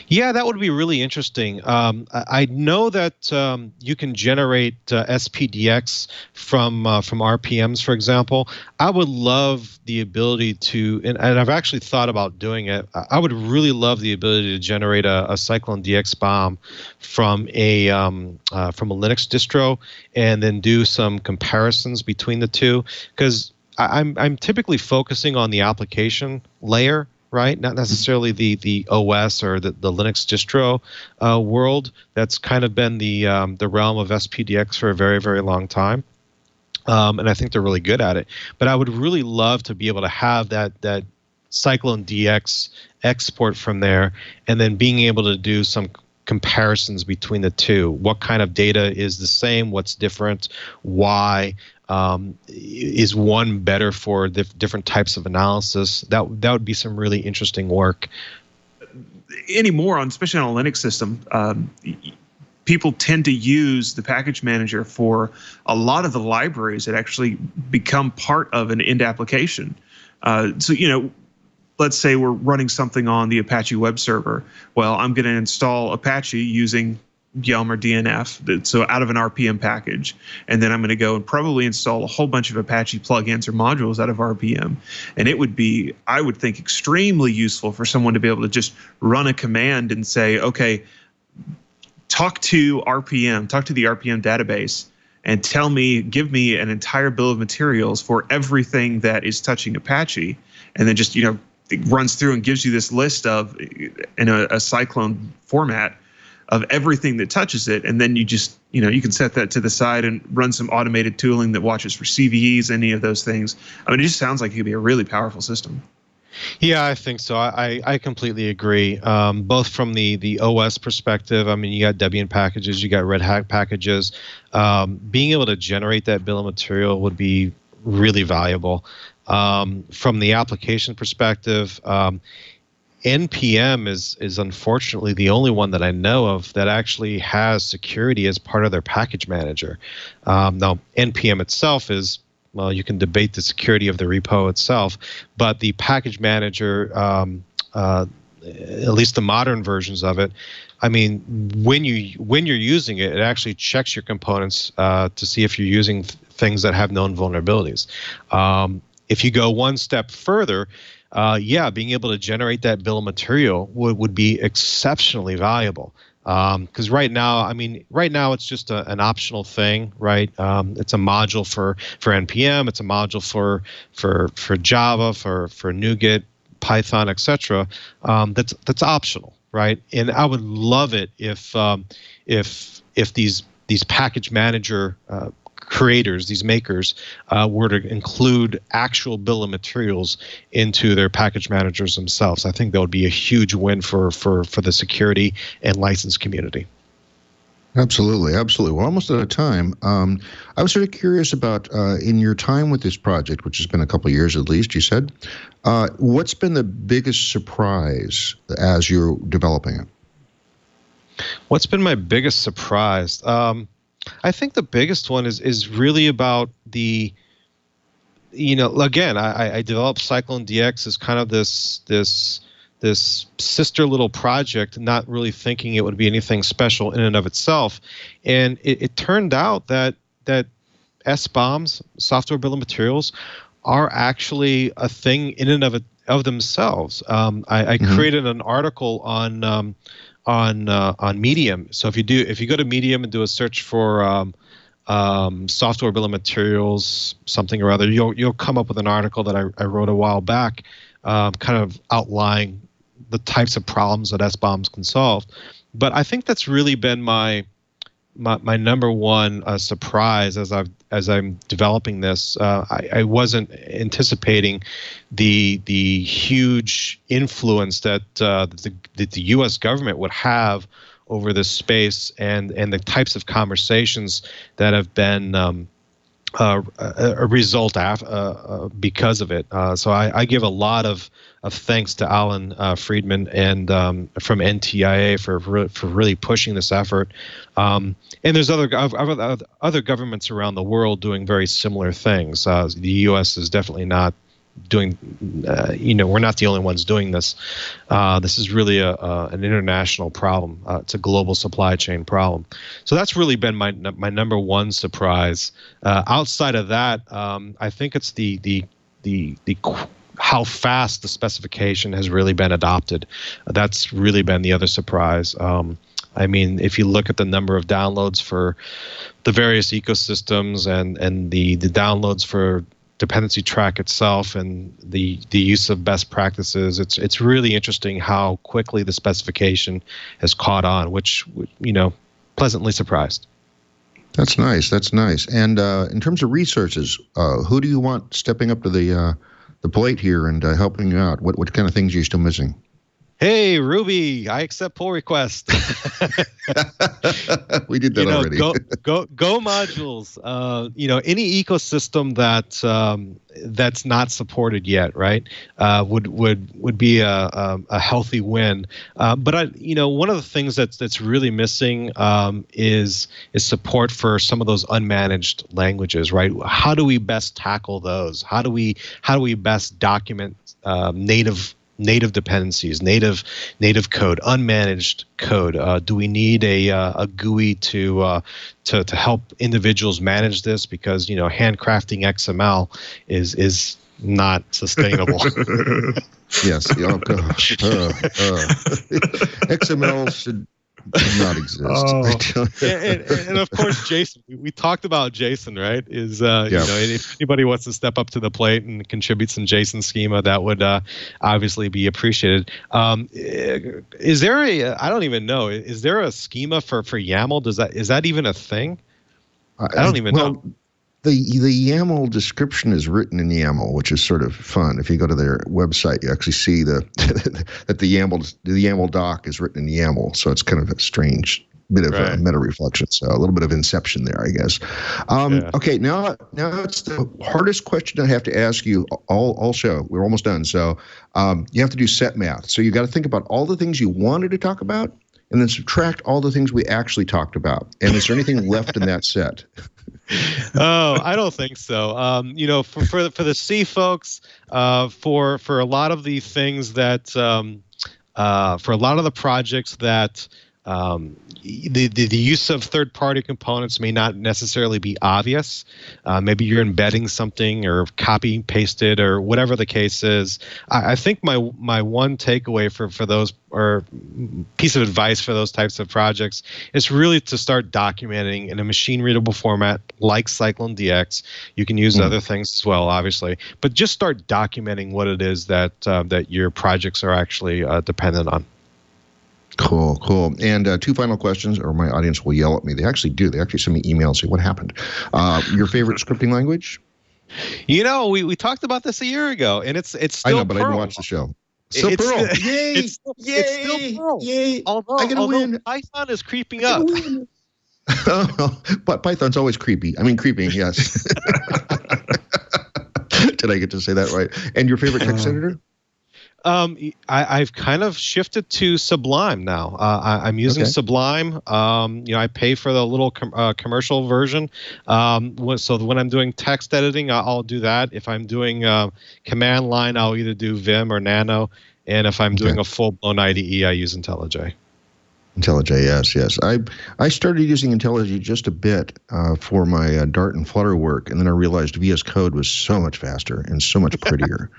Yeah, that would be really interesting. I know that you can generate SPDX from RPMs, for example. I would love the ability to, and I've actually thought about doing it. I would really love the ability to generate a CycloneDX bomb from a Linux distro, and then do some comparisons between the two, because I'm typically focusing on the application layer, right? Not necessarily the OS or the Linux distro world. That's kind of been the realm of SPDX for a very, very long time. And I think they're really good at it. But I would really love to be able to have that CycloneDX export from there, and then being able to do some comparisons between the two. What kind of data is the same? What's different? Why? Is one better for the different types of analysis? That would be some really interesting work. Anymore, especially on a Linux system, people tend to use the package manager for a lot of the libraries that actually become part of an end application. So let's say we're running something on the Apache web server. Well, I'm going to install Apache using Yum or DNF, so out of an RPM package, and then I'm going to go and probably install a whole bunch of Apache plugins or modules out of RPM. And it would be, I would think, extremely useful for someone to be able to just run a command and say, okay, talk to RPM, talk to the RPM database, and give me an entire bill of materials for everything that is touching Apache, and then just, it runs through and gives you this list of, in a Cyclone format, of everything that touches it, and then you just, you can set that to the side and run some automated tooling that watches for CVEs, any of those things. I mean, it just sounds like it could be a really powerful system. Yeah, I think so. I completely agree. Both from the OS perspective, I mean, you got Debian packages, you got Red Hat packages. Being able to generate that bill of material would be really valuable. From the application perspective, NPM is unfortunately the only one that I know of that actually has security as part of their package manager. Now, NPM itself is, well, you can debate the security of the repo itself, but the package manager, at least the modern versions of it, I mean, when you're using it, it actually checks your components to see if you're using things that have known vulnerabilities. If you go one step further, being able to generate that bill of material would be exceptionally valuable. Because right now it's just an optional thing, right? It's a module for NPM, it's a module for Java, for NuGet, Python, etc. That's optional, right? And I would love it if these package manager creators, these makers, were to include actual bill of materials into their package managers themselves. I think that would be a huge win for the security and license community. Absolutely, absolutely. We're almost out of time. I was sort of curious about, in your time with this project, which has been a couple of years at least, you said, what's been the biggest surprise as you're developing it? What's been my biggest surprise? I think the biggest one is really about the, again, I developed CycloneDX as kind of this sister little project, not really thinking it would be anything special in and of itself. And it turned out that SBOMs, software bill of materials, are actually a thing in and of themselves. I created an article on Medium. So if you go to Medium and do a search for software bill of materials, something or other, you'll come up with an article that I wrote a while back, kind of outlining the types of problems that SBOMs can solve. But I think that's really been my number one surprise as I'm developing this. I wasn't anticipating the huge influence that the U.S. government would have over this space and the types of conversations that have been a result because of it. So I give a lot of thanks to Alan Friedman and from NTIA for really pushing this effort. And there's other governments around the world doing very similar things. The U.S. is definitely not doing, we're not the only ones doing this. This is really an international problem. It's a global supply chain problem. So that's really been my number one surprise. Outside of that, I think it's the how fast the specification has really been adopted. That's really been the other surprise. I mean, if you look at the number of downloads for the various ecosystems and the downloads for dependency track itself and the use of best practices, it's really interesting how quickly the specification has caught on, which, pleasantly surprised. That's nice. That's nice. And in terms of resources, who do you want stepping up to the plate here and helping you out? What kind of things are you still missing? Hey, Ruby, I accept pull requests. We did that already. Go modules. Any ecosystem that's not supported yet, right? Would be a healthy win. But one of the things that's really missing is support for some of those unmanaged languages, right? How do we best tackle those? How do we best document native dependencies, native code, unmanaged code? Do we need a GUI to help individuals manage this? Because handcrafting XML is not sustainable. Yes. Oh gosh. XML should does not exist. And of course, Jason. We talked about Jason, right? Is you know, if anybody wants to step up to the plate and contribute some Jason schema, that would obviously be appreciated. Is there I don't even know. Is there a schema for YAML? Is that even a thing? I don't even know. The YAML description is written in YAML, which is sort of fun. If you go to their website, you actually see that the YAML doc is written in YAML. So it's kind of a strange bit of meta reflection. So a little bit of inception there, I guess. Okay, now it's the hardest question I have to ask you all show. We're almost done. So you have to do set math. So you got to think about all the things you wanted to talk about and then subtract all the things we actually talked about. And is there anything left in that set? Oh, I don't think so. You know, for the C folks, for a lot of the things that, for a lot of the projects that the use of third-party components may not necessarily be obvious. Maybe you're embedding something or copy pasted or whatever the case is. I think my one takeaway for those, or piece of advice for those types of projects, is really to start documenting in a machine-readable format like CycloneDX. You can use other things as well, obviously, but just start documenting what it is that your projects are actually dependent on. Cool. And two final questions, or my audience will yell at me. They actually do. They actually send me emails and say, what happened? Your favorite scripting language? You know, we talked about this a year ago, and it's still I know, but Perl. I didn't watch the show. So Perl. Yay! It's still Perl. Yay! Although Python is creeping up. But Python's always creepy. I mean, creeping, yes. Did I get to say that right? And your favorite text editor? I've kind of shifted to Sublime now. I'm using Sublime. You know, I pay for the little commercial version. So when I'm doing text editing, I'll do that. If I'm doing command line, I'll either do Vim or Nano. And if I'm doing a full-blown IDE, I use IntelliJ. IntelliJ, yes. I started using IntelliJ just a bit for my Dart and Flutter work, and then I realized VS Code was so much faster and so much prettier.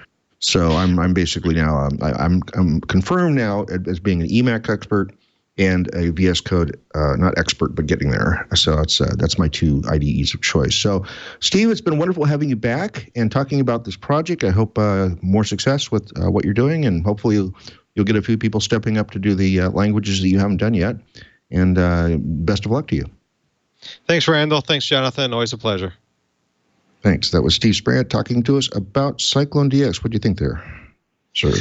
So I'm basically now I'm confirmed now as being an Emacs expert and a VS Code not expert, but getting there. So that's my two IDEs of choice. So Steve, it's been wonderful having you back and talking about this project. I hope more success with what you're doing, and hopefully you'll get a few people stepping up to do the languages that you haven't done yet. And best of luck to you. Thanks, Randall. Thanks, Jonathan. Always a pleasure. Thanks. That was Steve Springett talking to us about CycloneDX. What do you think there, sir?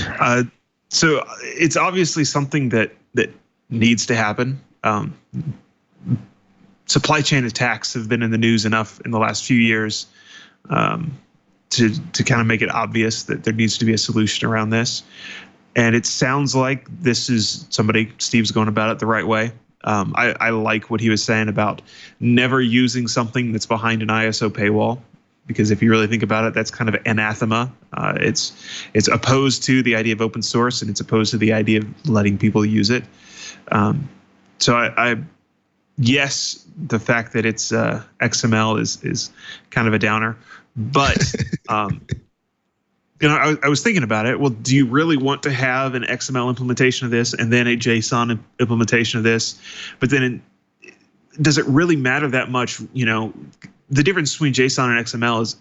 So it's obviously something that needs to happen. Supply chain attacks have been in the news enough in the last few years to kind of make it obvious that there needs to be a solution around this. And it sounds like this is Steve's going about it the right way. I like what he was saying about never using something that's behind an ISO paywall, because if you really think about it, that's kind of anathema. It's opposed to the idea of open source, and it's opposed to the idea of letting people use it. So yes, the fact that it's XML is kind of a downer, but you know, I was thinking about it. Well, do you really want to have an XML implementation of this and then a JSON implementation of this? But then does it really matter that much? You know, the difference between JSON and XML is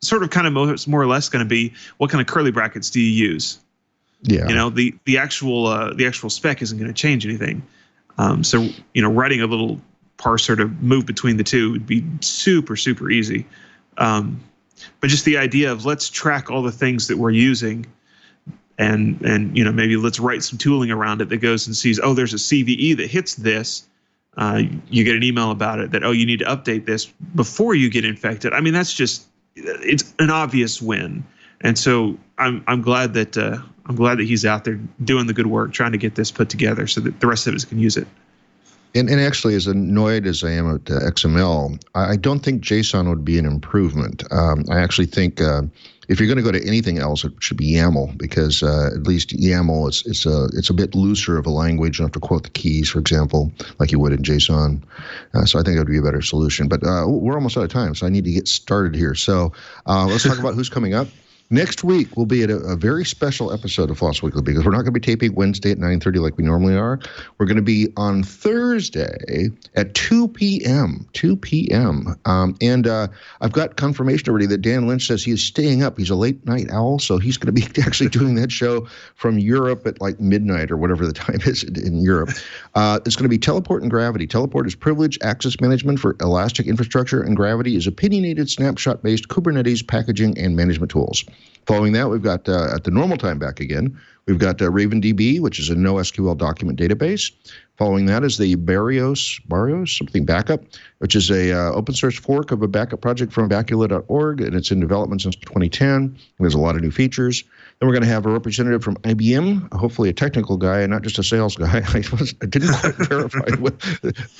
sort of kind of more or less going to be what kind of curly brackets do you use? Yeah. You know, the actual spec isn't going to change anything. So, you know, writing a little parser to move between the two would be super, super easy. But just the idea of let's track all the things that we're using, and you know, maybe let's write some tooling around it that goes and sees, oh, there's a CVE that hits this. You get an email about it that, oh, you need to update this before you get infected. I mean, it's an obvious win. And so I'm glad that he's out there doing the good work, trying to get this put together so that the rest of us can use it. And actually, as annoyed as I am at XML, I don't think JSON would be an improvement. I actually think if you're going to go to anything else, it should be YAML, because at least YAML it's a bit looser of a language. You don't have to quote the keys, for example, like you would in JSON. So I think that would be a better solution. But we're almost out of time, so I need to get started here. So let's talk about who's coming up. Next week, we'll be at a very special episode of Floss Weekly because we're not going to be taping Wednesday at 9:30 like we normally are. We're going to be on Thursday at 2 p.m. 2 p.m. And I've got confirmation already that Dan Lynch says he is staying up. He's a late night owl, so he's going to be actually doing that show from Europe at like midnight or whatever the time is in Europe. It's going to be Teleport and Gravity. Teleport is privileged access management for elastic infrastructure, and Gravity is opinionated snapshot-based Kubernetes packaging and management tools. Following that, we've got, at the normal time back again, we've got RavenDB, which is a NoSQL document database. Following that is the Barrios something backup, which is a open source fork of a backup project from Bacula.org, and it's in development since 2010. There's a lot of new features. Then we're going to have a representative from IBM, hopefully a technical guy and not just a sales guy. I didn't quite verify.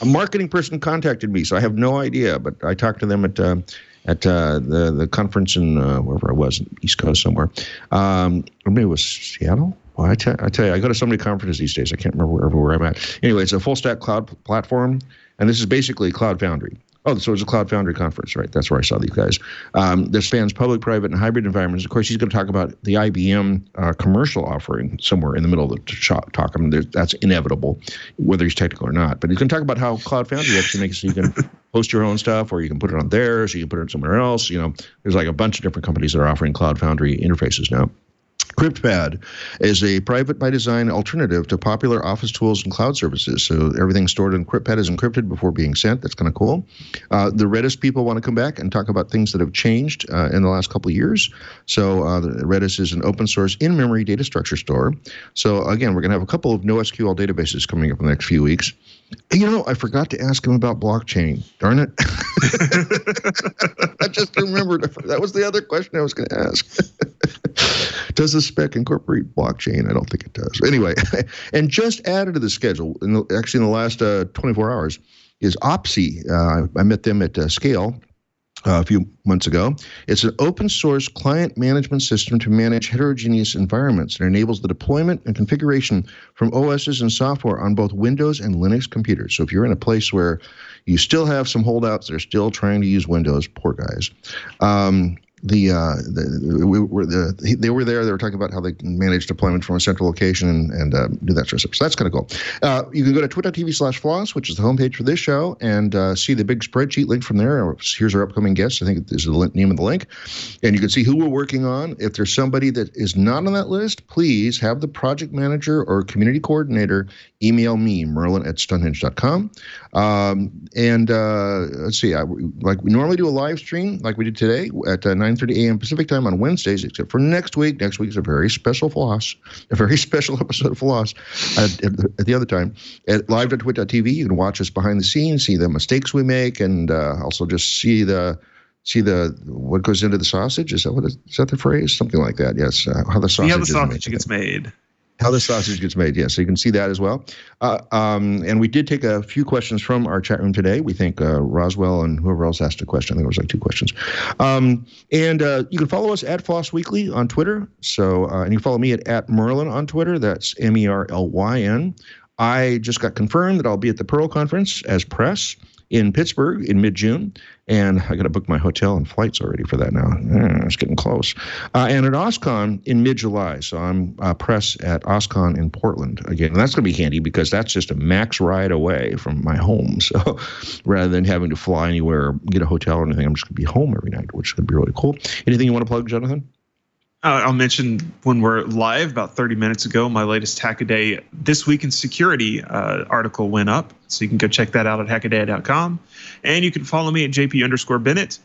A marketing person contacted me, so I have no idea, but I talked to them at the conference in wherever I was, East Coast somewhere. Or maybe it was Seattle. Well, I tell you, I go to so many conferences these days, I can't remember where I'm at. Anyway, it's a full stack cloud platform, and this is basically Cloud Foundry. Oh, so it was a Cloud Foundry conference, right? That's where I saw these guys. This spans public, private, and hybrid environments. Of course, he's going to talk about the IBM commercial offering somewhere in the middle of the talk. I mean, that's inevitable, whether he's technical or not. But he's going to talk about how Cloud Foundry actually makes it so you can host your own stuff, or you can put it on theirs, or you can put it somewhere else. You know, there's like a bunch of different companies that are offering Cloud Foundry interfaces now. CryptPad is a private by design alternative to popular office tools and cloud services. So everything stored in CryptPad is encrypted before being sent. That's kind of cool. The Redis people want to come back and talk about things that have changed in the last couple of years. So Redis is an open source in-memory data structure store. So again, we're going to have a couple of NoSQL databases coming up in the next few weeks. You know, I forgot to ask him about blockchain. Darn it. I just remembered. That was the other question I was going to ask. Does the spec incorporate blockchain? I don't think it does. Anyway, and just added to the schedule, actually in the last 24 hours, is OPSI. I met them at Scale a few months ago. It's an open source client management system to manage heterogeneous environments. It enables the deployment and configuration from OSs and software on both Windows and Linux computers. So if you're in a place where you still have some holdouts that are still trying to use Windows, poor guys. They were there. They were talking about how they can manage deployment from a central location and do that sort of stuff. So that's kind of cool. You can go to twit.tv/floss, which is the homepage for this show, and see the big spreadsheet link from there. Here's our upcoming guests. I think this is the name of the link. And you can see who we're working on. If there's somebody that is not on that list, please have the project manager or community coordinator email me, merlin@stonehenge.com. Let's see, like we normally do a live stream like we did today at 9:30 a.m. Pacific time on Wednesdays, except for next week. Next week is a very special Floss, a very special episode of Floss at the other time. At live.twit.tv, you can watch us behind the scenes, see the mistakes we make, and also just see the what goes into the sausage. Is that the phrase? Something like that. Yes. How the sausage gets made. How the sausage gets made, yes. So you can see that as well. And we did take a few questions from our chat room today. We thank Roswell and whoever else asked a question. I think it was like 2 questions. And you can follow us at Floss Weekly on Twitter. So and you can follow me at Merlin on Twitter. That's MERLYN. I just got confirmed that I'll be at the Pearl Conference as press in Pittsburgh in mid-June, and I got to book my hotel and flights already for that now. It's getting close. And at OSCON in mid-July, so I'm press at OSCON in Portland again. And that's going to be handy because that's just a max ride away from my home. So rather than having to fly anywhere or get a hotel or anything, I'm just going to be home every night, which is going to be really cool. Anything you want to plug, Jonathan? I'll mention when we're live about 30 minutes ago, my latest Hackaday This Week in Security article went up. So you can go check that out at hackaday.com. And you can follow me at JP_Bennett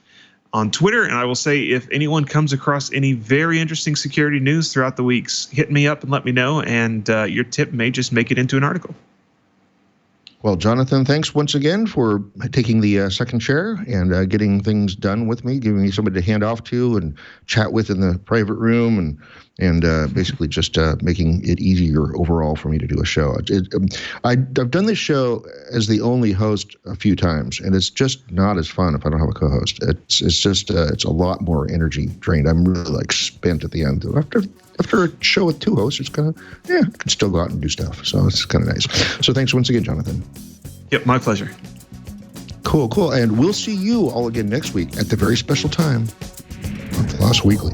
on Twitter. And I will say, if anyone comes across any very interesting security news throughout the weeks, hit me up and let me know. And your tip may just make it into an article. Well, Jonathan, thanks once again for taking the second chair and getting things done with me, giving me somebody to hand off to and chat with in the private room, and basically just making it easier overall for me to do a show. I've done this show as the only host a few times, and it's just not as fun if I don't have a co-host. It's just it's a lot more energy drained. I'm really spent at the end. After a show with 2 hosts, it's kind of, I can still go out and do stuff. So it's kind of nice. So thanks once again, Jonathan. Yep, my pleasure. Cool. And we'll see you all again next week at the very special time on Floss Weekly.